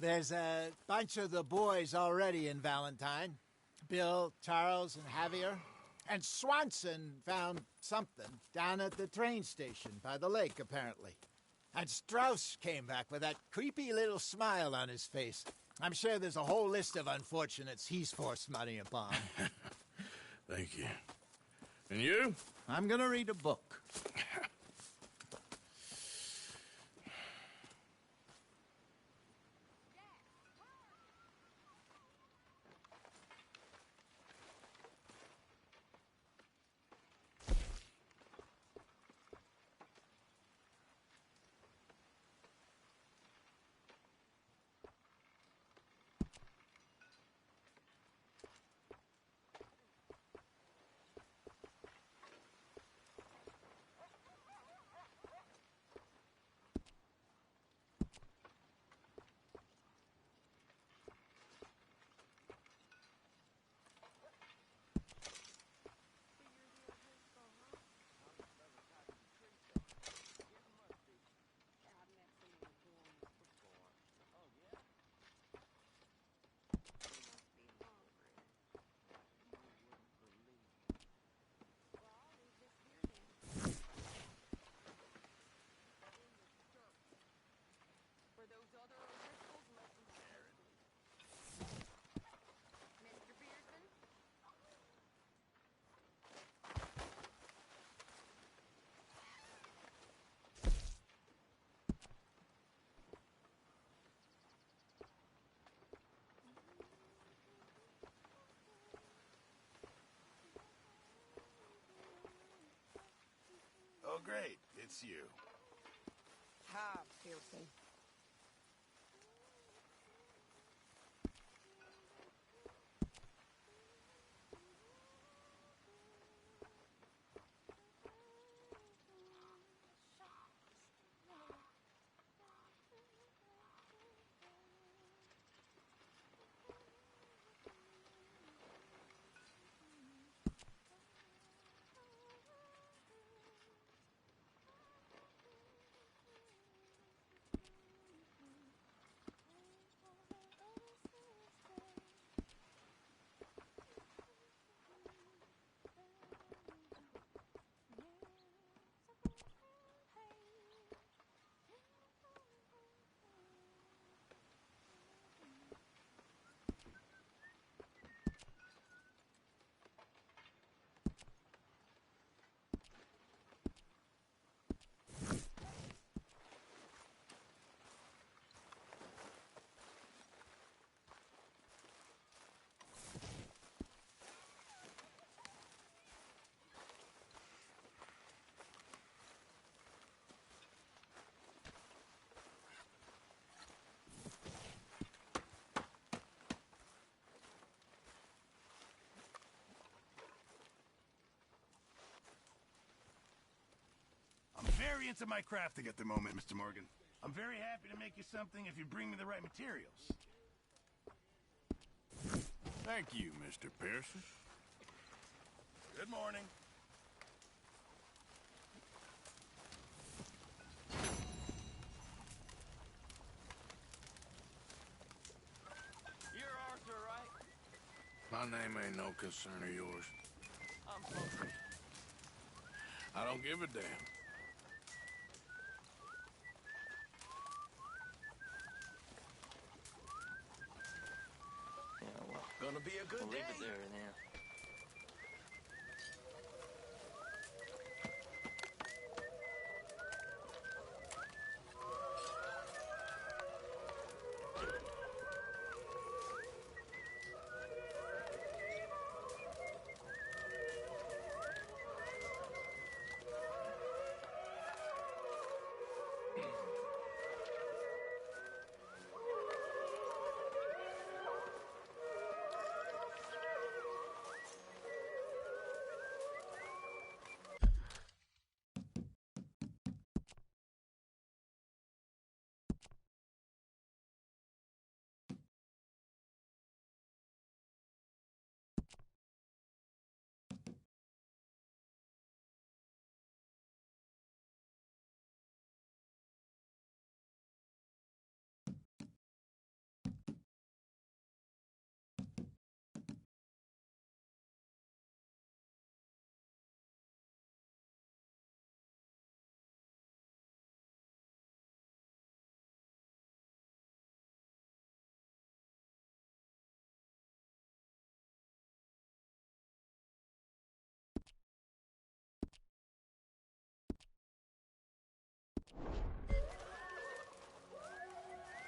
There's a bunch of the boys already in Valentine. Bill, Charles, and Javier. And Swanson found something down at the train station by the lake, apparently. And Strauss came back with that creepy little smile on his face. I'm sure there's a whole list of unfortunates he's forced money upon. Thank you. And you? I'm gonna read a book. great. It's you. Hi, Pearson. I'm very into my crafting at the moment, Mr. Morgan. I'm very happy to make you something if you bring me the right materials. Thank you, Mr. Pearson. Good morning. You're Arthur, right? My name ain't no concern of yours. I'm Folsom. I don't give a damn. Yeah, well, Gonna be a good we'll day. leave it there then.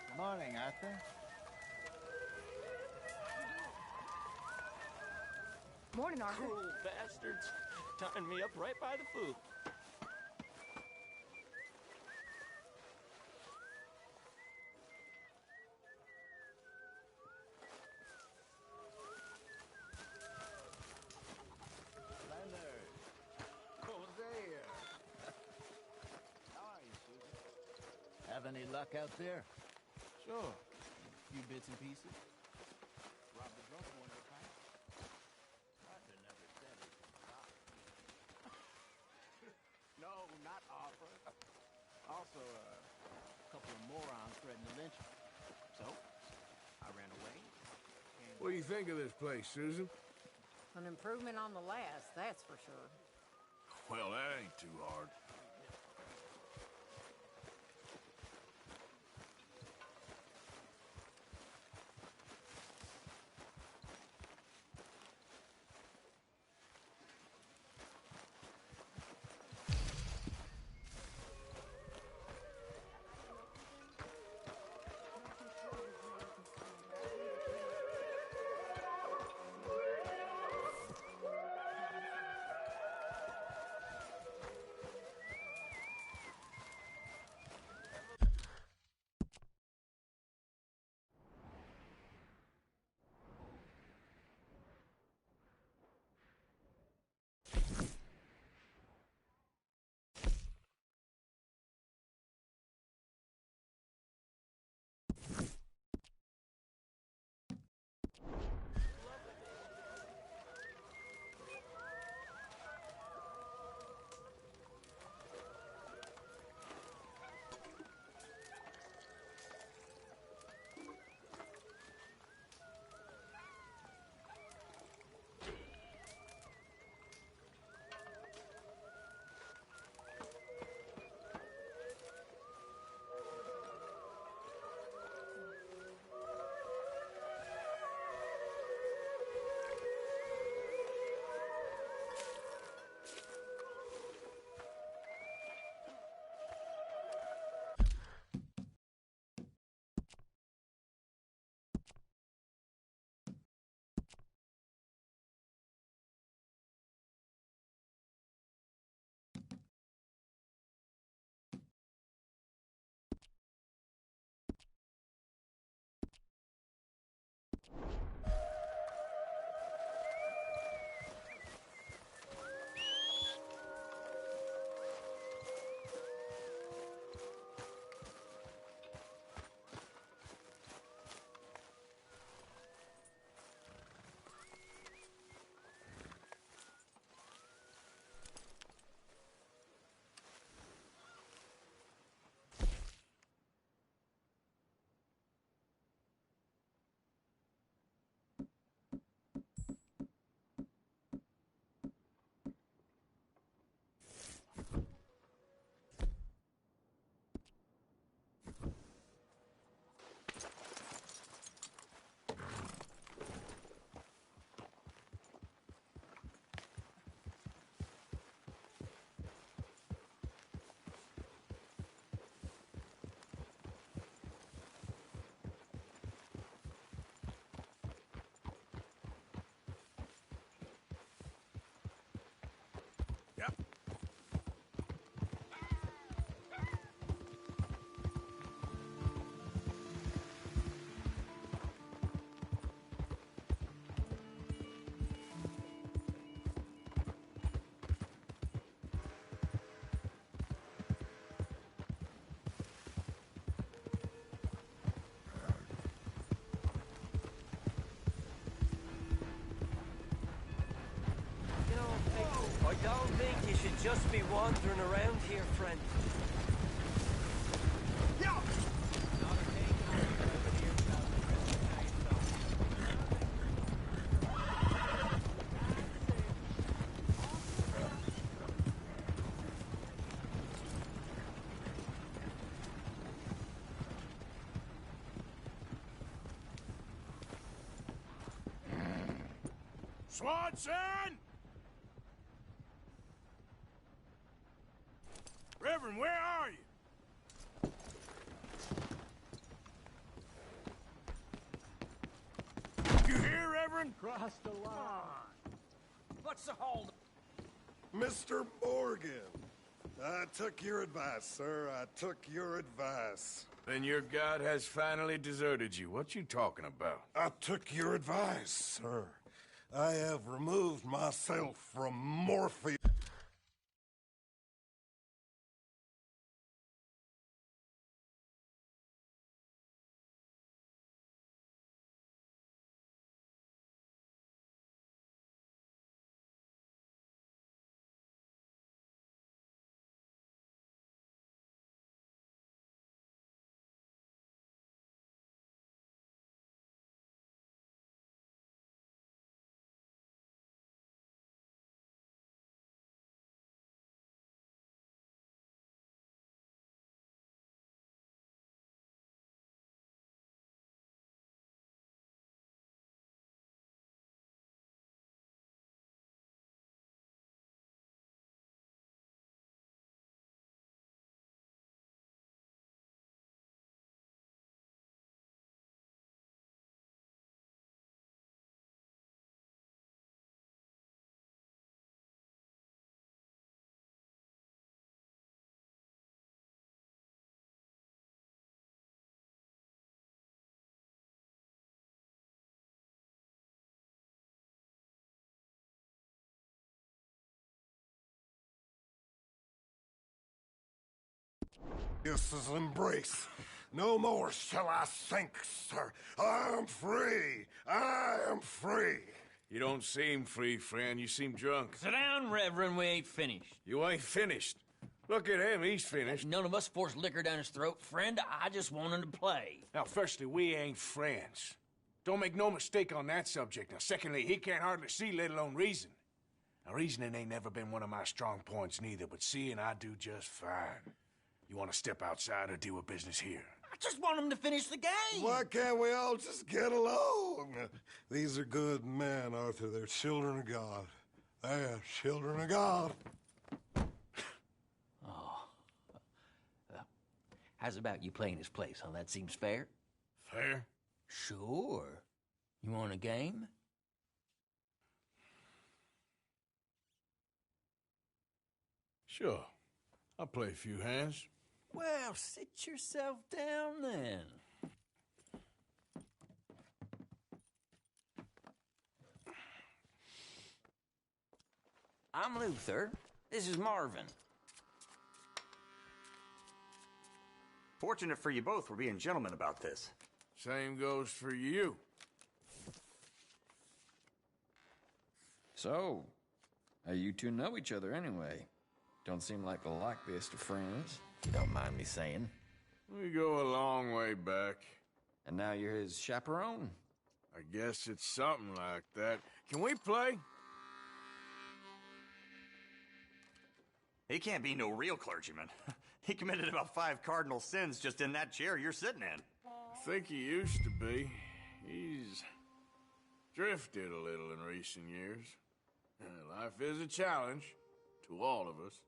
Good morning, Arthur. Morning, Arthur. Cruel bastards. Tying me up right by the food. Leonard. Hosea. How are you, Susan? Have any luck out there? Sure. A few bits and pieces. Robbed the drunk one at a time. Arthur never said it. No, not Arthur. Also, a couple of morons threatened to lynch me. So, I ran away. What do you think of this place, Susan? An improvement on the last, that's for sure. Well, that ain't too hard. I don't think you should just be wandering around here, friend. Swanson! Reverend, where are you? You hear, Reverend? Cross the line. What's the hold? Mr. Morgan, I took your advice, sir. I took your advice. Then your god has finally deserted you. What you talking about? I took your advice, sir. I have removed myself from Morpheus. This is embrace. No more shall I sink, sir. I am free. I am free. You don't seem free, friend. You seem drunk. Sit down, Reverend. We ain't finished. You ain't finished. Look at him. He's finished. None of us forced liquor down his throat. Friend, I just want him to play. Now, firstly, we ain't friends. Don't make no mistake on that subject. Now, secondly, he can't hardly see, let alone reason. Now, reasoning ain't never been one of my strong points neither, but seeing I do just fine. You want to step outside or deal with business here? I just want him to finish the game. Why can't we all just get along? These are good men, Arthur. They're children of God. They're children of God. How's about you playing his place, huh? That seems fair? Fair? Sure. You want a game? Sure. I'll play a few hands. Well, sit yourself down then. I'm Luther. This is Marvin. Fortunate for you both, we're being gentlemen about this. Same goes for you. So, you two know each other anyway. Don't seem like the likeliest of friends. You don't mind me saying. We go a long way back. And now you're his chaperone? I guess it's something like that. Can we play? He can't be no real clergyman. He committed about 5 cardinal sins just in that chair you're sitting in. I think he used to be. He's drifted a little in recent years. Life is a challenge to all of us.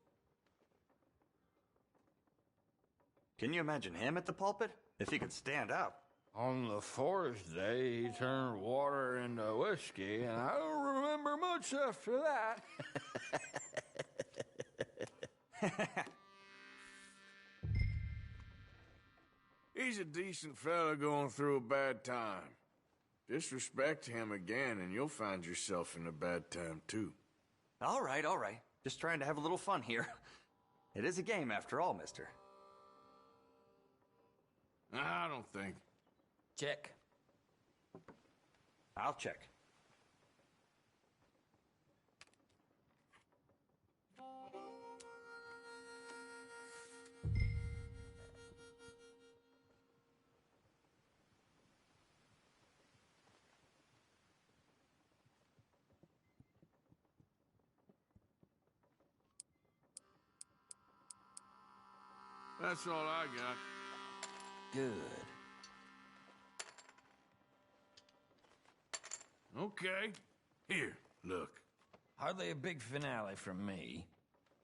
Can you imagine him at the pulpit? If he could stand up. On the 4th day, he turned water into whiskey, and I don't remember much after that. He's a decent fella going through a bad time. Disrespect him again, and you'll find yourself in a bad time, too. All right, all right. Just trying to have a little fun here. It is a game, after all, mister. I don't think. Check. I'll check. That's all I got. Good. Okay. Here, look. Hardly a big finale from me.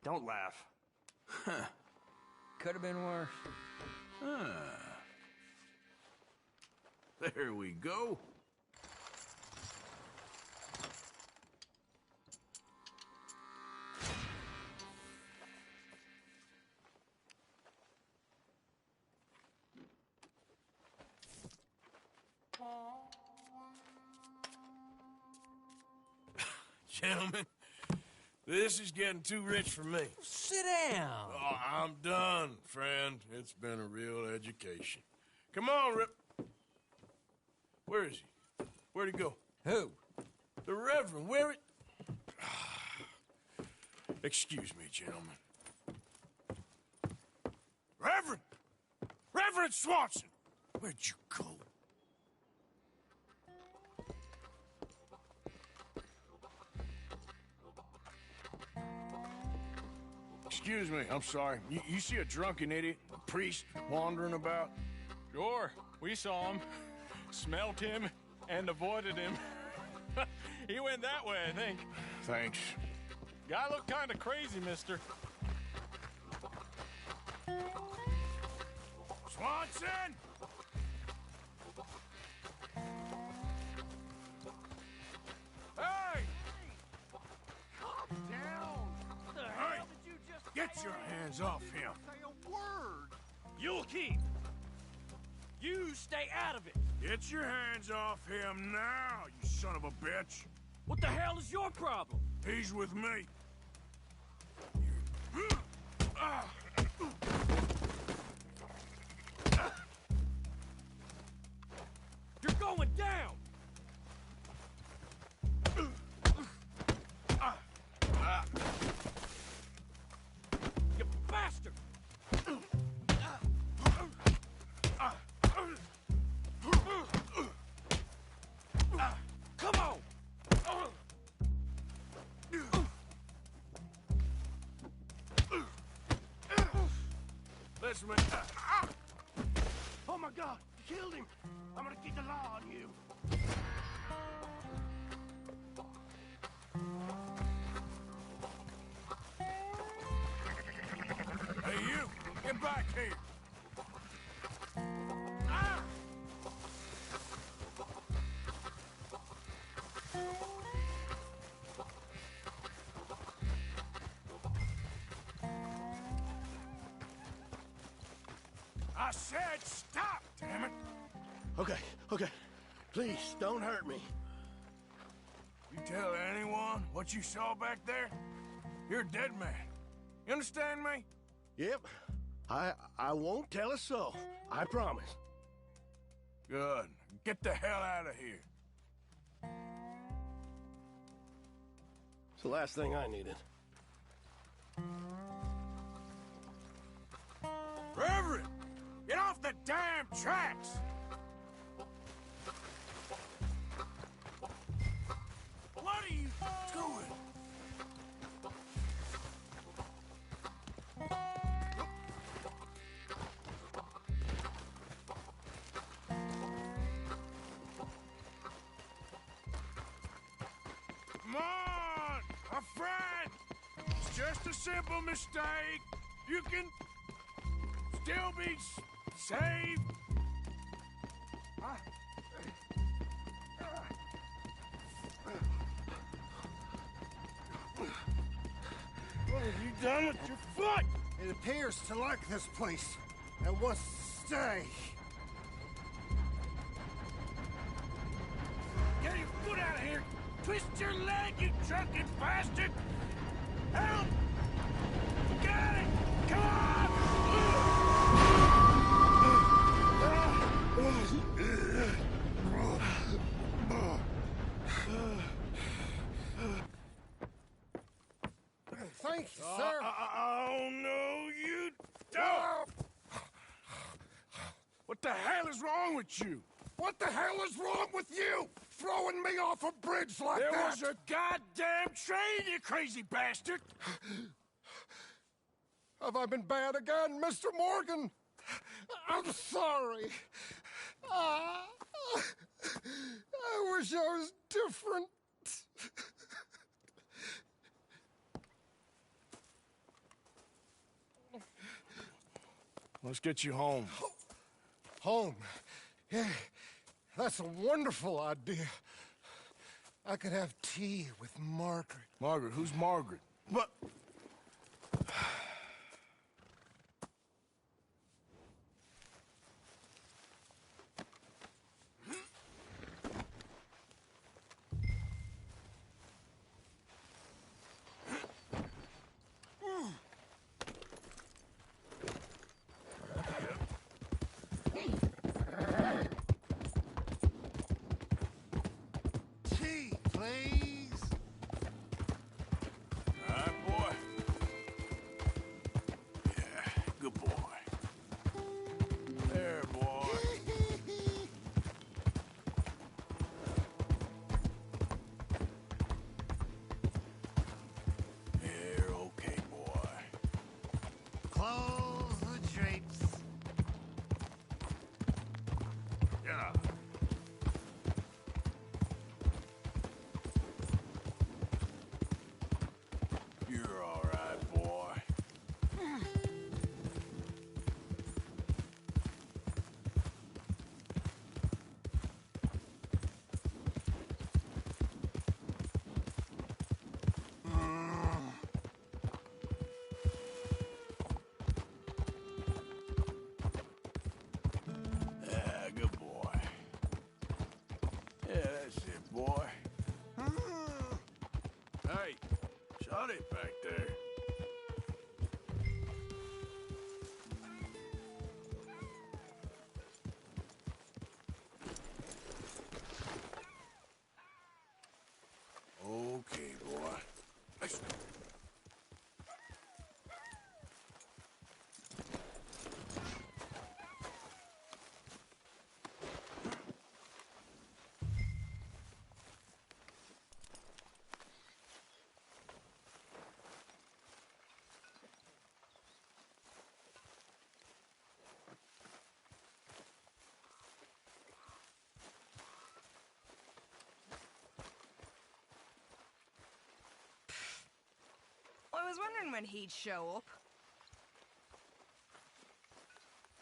Don't laugh. Huh. Could have been worse. There we go. Gentlemen, this is getting too rich for me. Sit down. Oh, I'm done, friend. It's been a real education. Come on, Rip. Where is he? Where'd he go? Who? The Reverend. Where it? Excuse me, gentlemen. Reverend! Reverend Swanson! Where'd you go? Excuse me, I'm sorry. You see a drunken idiot, a priest, wandering about? Sure, we saw him, smelt him, and avoided him. He went that way, I think. Thanks. Guy looked kind of crazy, mister. Swanson! Hey! Calm down! What the hell did you just get your hands off him! Say a word! You'll keep! You stay out of it! Get your hands off him now, you son of a bitch! What the hell is your problem? He's with me. Dutchman. Oh my God, you killed him. I'm gonna keep the law on you. Hey, you, get back here. I said stop, damn it! Okay, okay. Please, don't hurt me. You tell anyone what you saw back there, you're a dead man. You understand me? Yep. I won't tell a soul. I promise. Good. Get the hell out of here. It's the last thing I needed. Reverend! Get off the damn tracks! What are you doing? Come on, my friend! It's just a simple mistake. You can still be saved. What have you done with your foot? It appears to like this place and wants to stay. Get your foot out of here! Twist your leg, you drunken bastard! Help! Got it! Come on! Thank you, sir. Oh, no, you don't! What the hell is wrong with you? What the hell is wrong with you? Throwing me off a bridge like There that? was a goddamn train, you crazy bastard! Have I been bad again, Mr. Morgan? I'm sorry. I wish I was different. Let's get you home. Home? Yeah, that's a wonderful idea. I could have tea with Margaret. Margaret? Who's Margaret? What? Tea, please. All right, boy. Yeah, good boy. There, boy. You're okay, boy. Close the drapes. Yeah. You're all right, boy. Yeah, good boy. Yeah, that's it, boy. Hey, shut it back there. Okay, boy. Let's... I was wondering when he'd show up.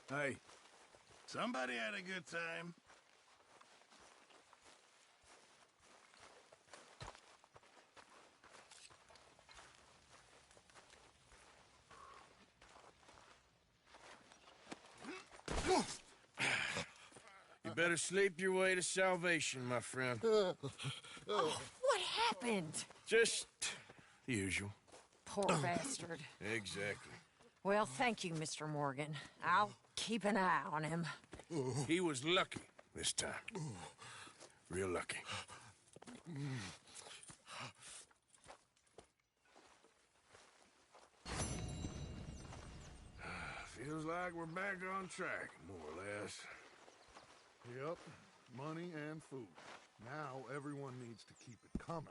Hey, somebody had a good time. You better sleep your way to salvation, my friend. Oh, what happened? Just the usual. Poor bastard. Exactly. Well, thank you, Mr. Morgan. I'll keep an eye on him. He was lucky this time. Real lucky. Feels like we're back on track, more or less. Yep, money and food. Now everyone needs to keep it coming.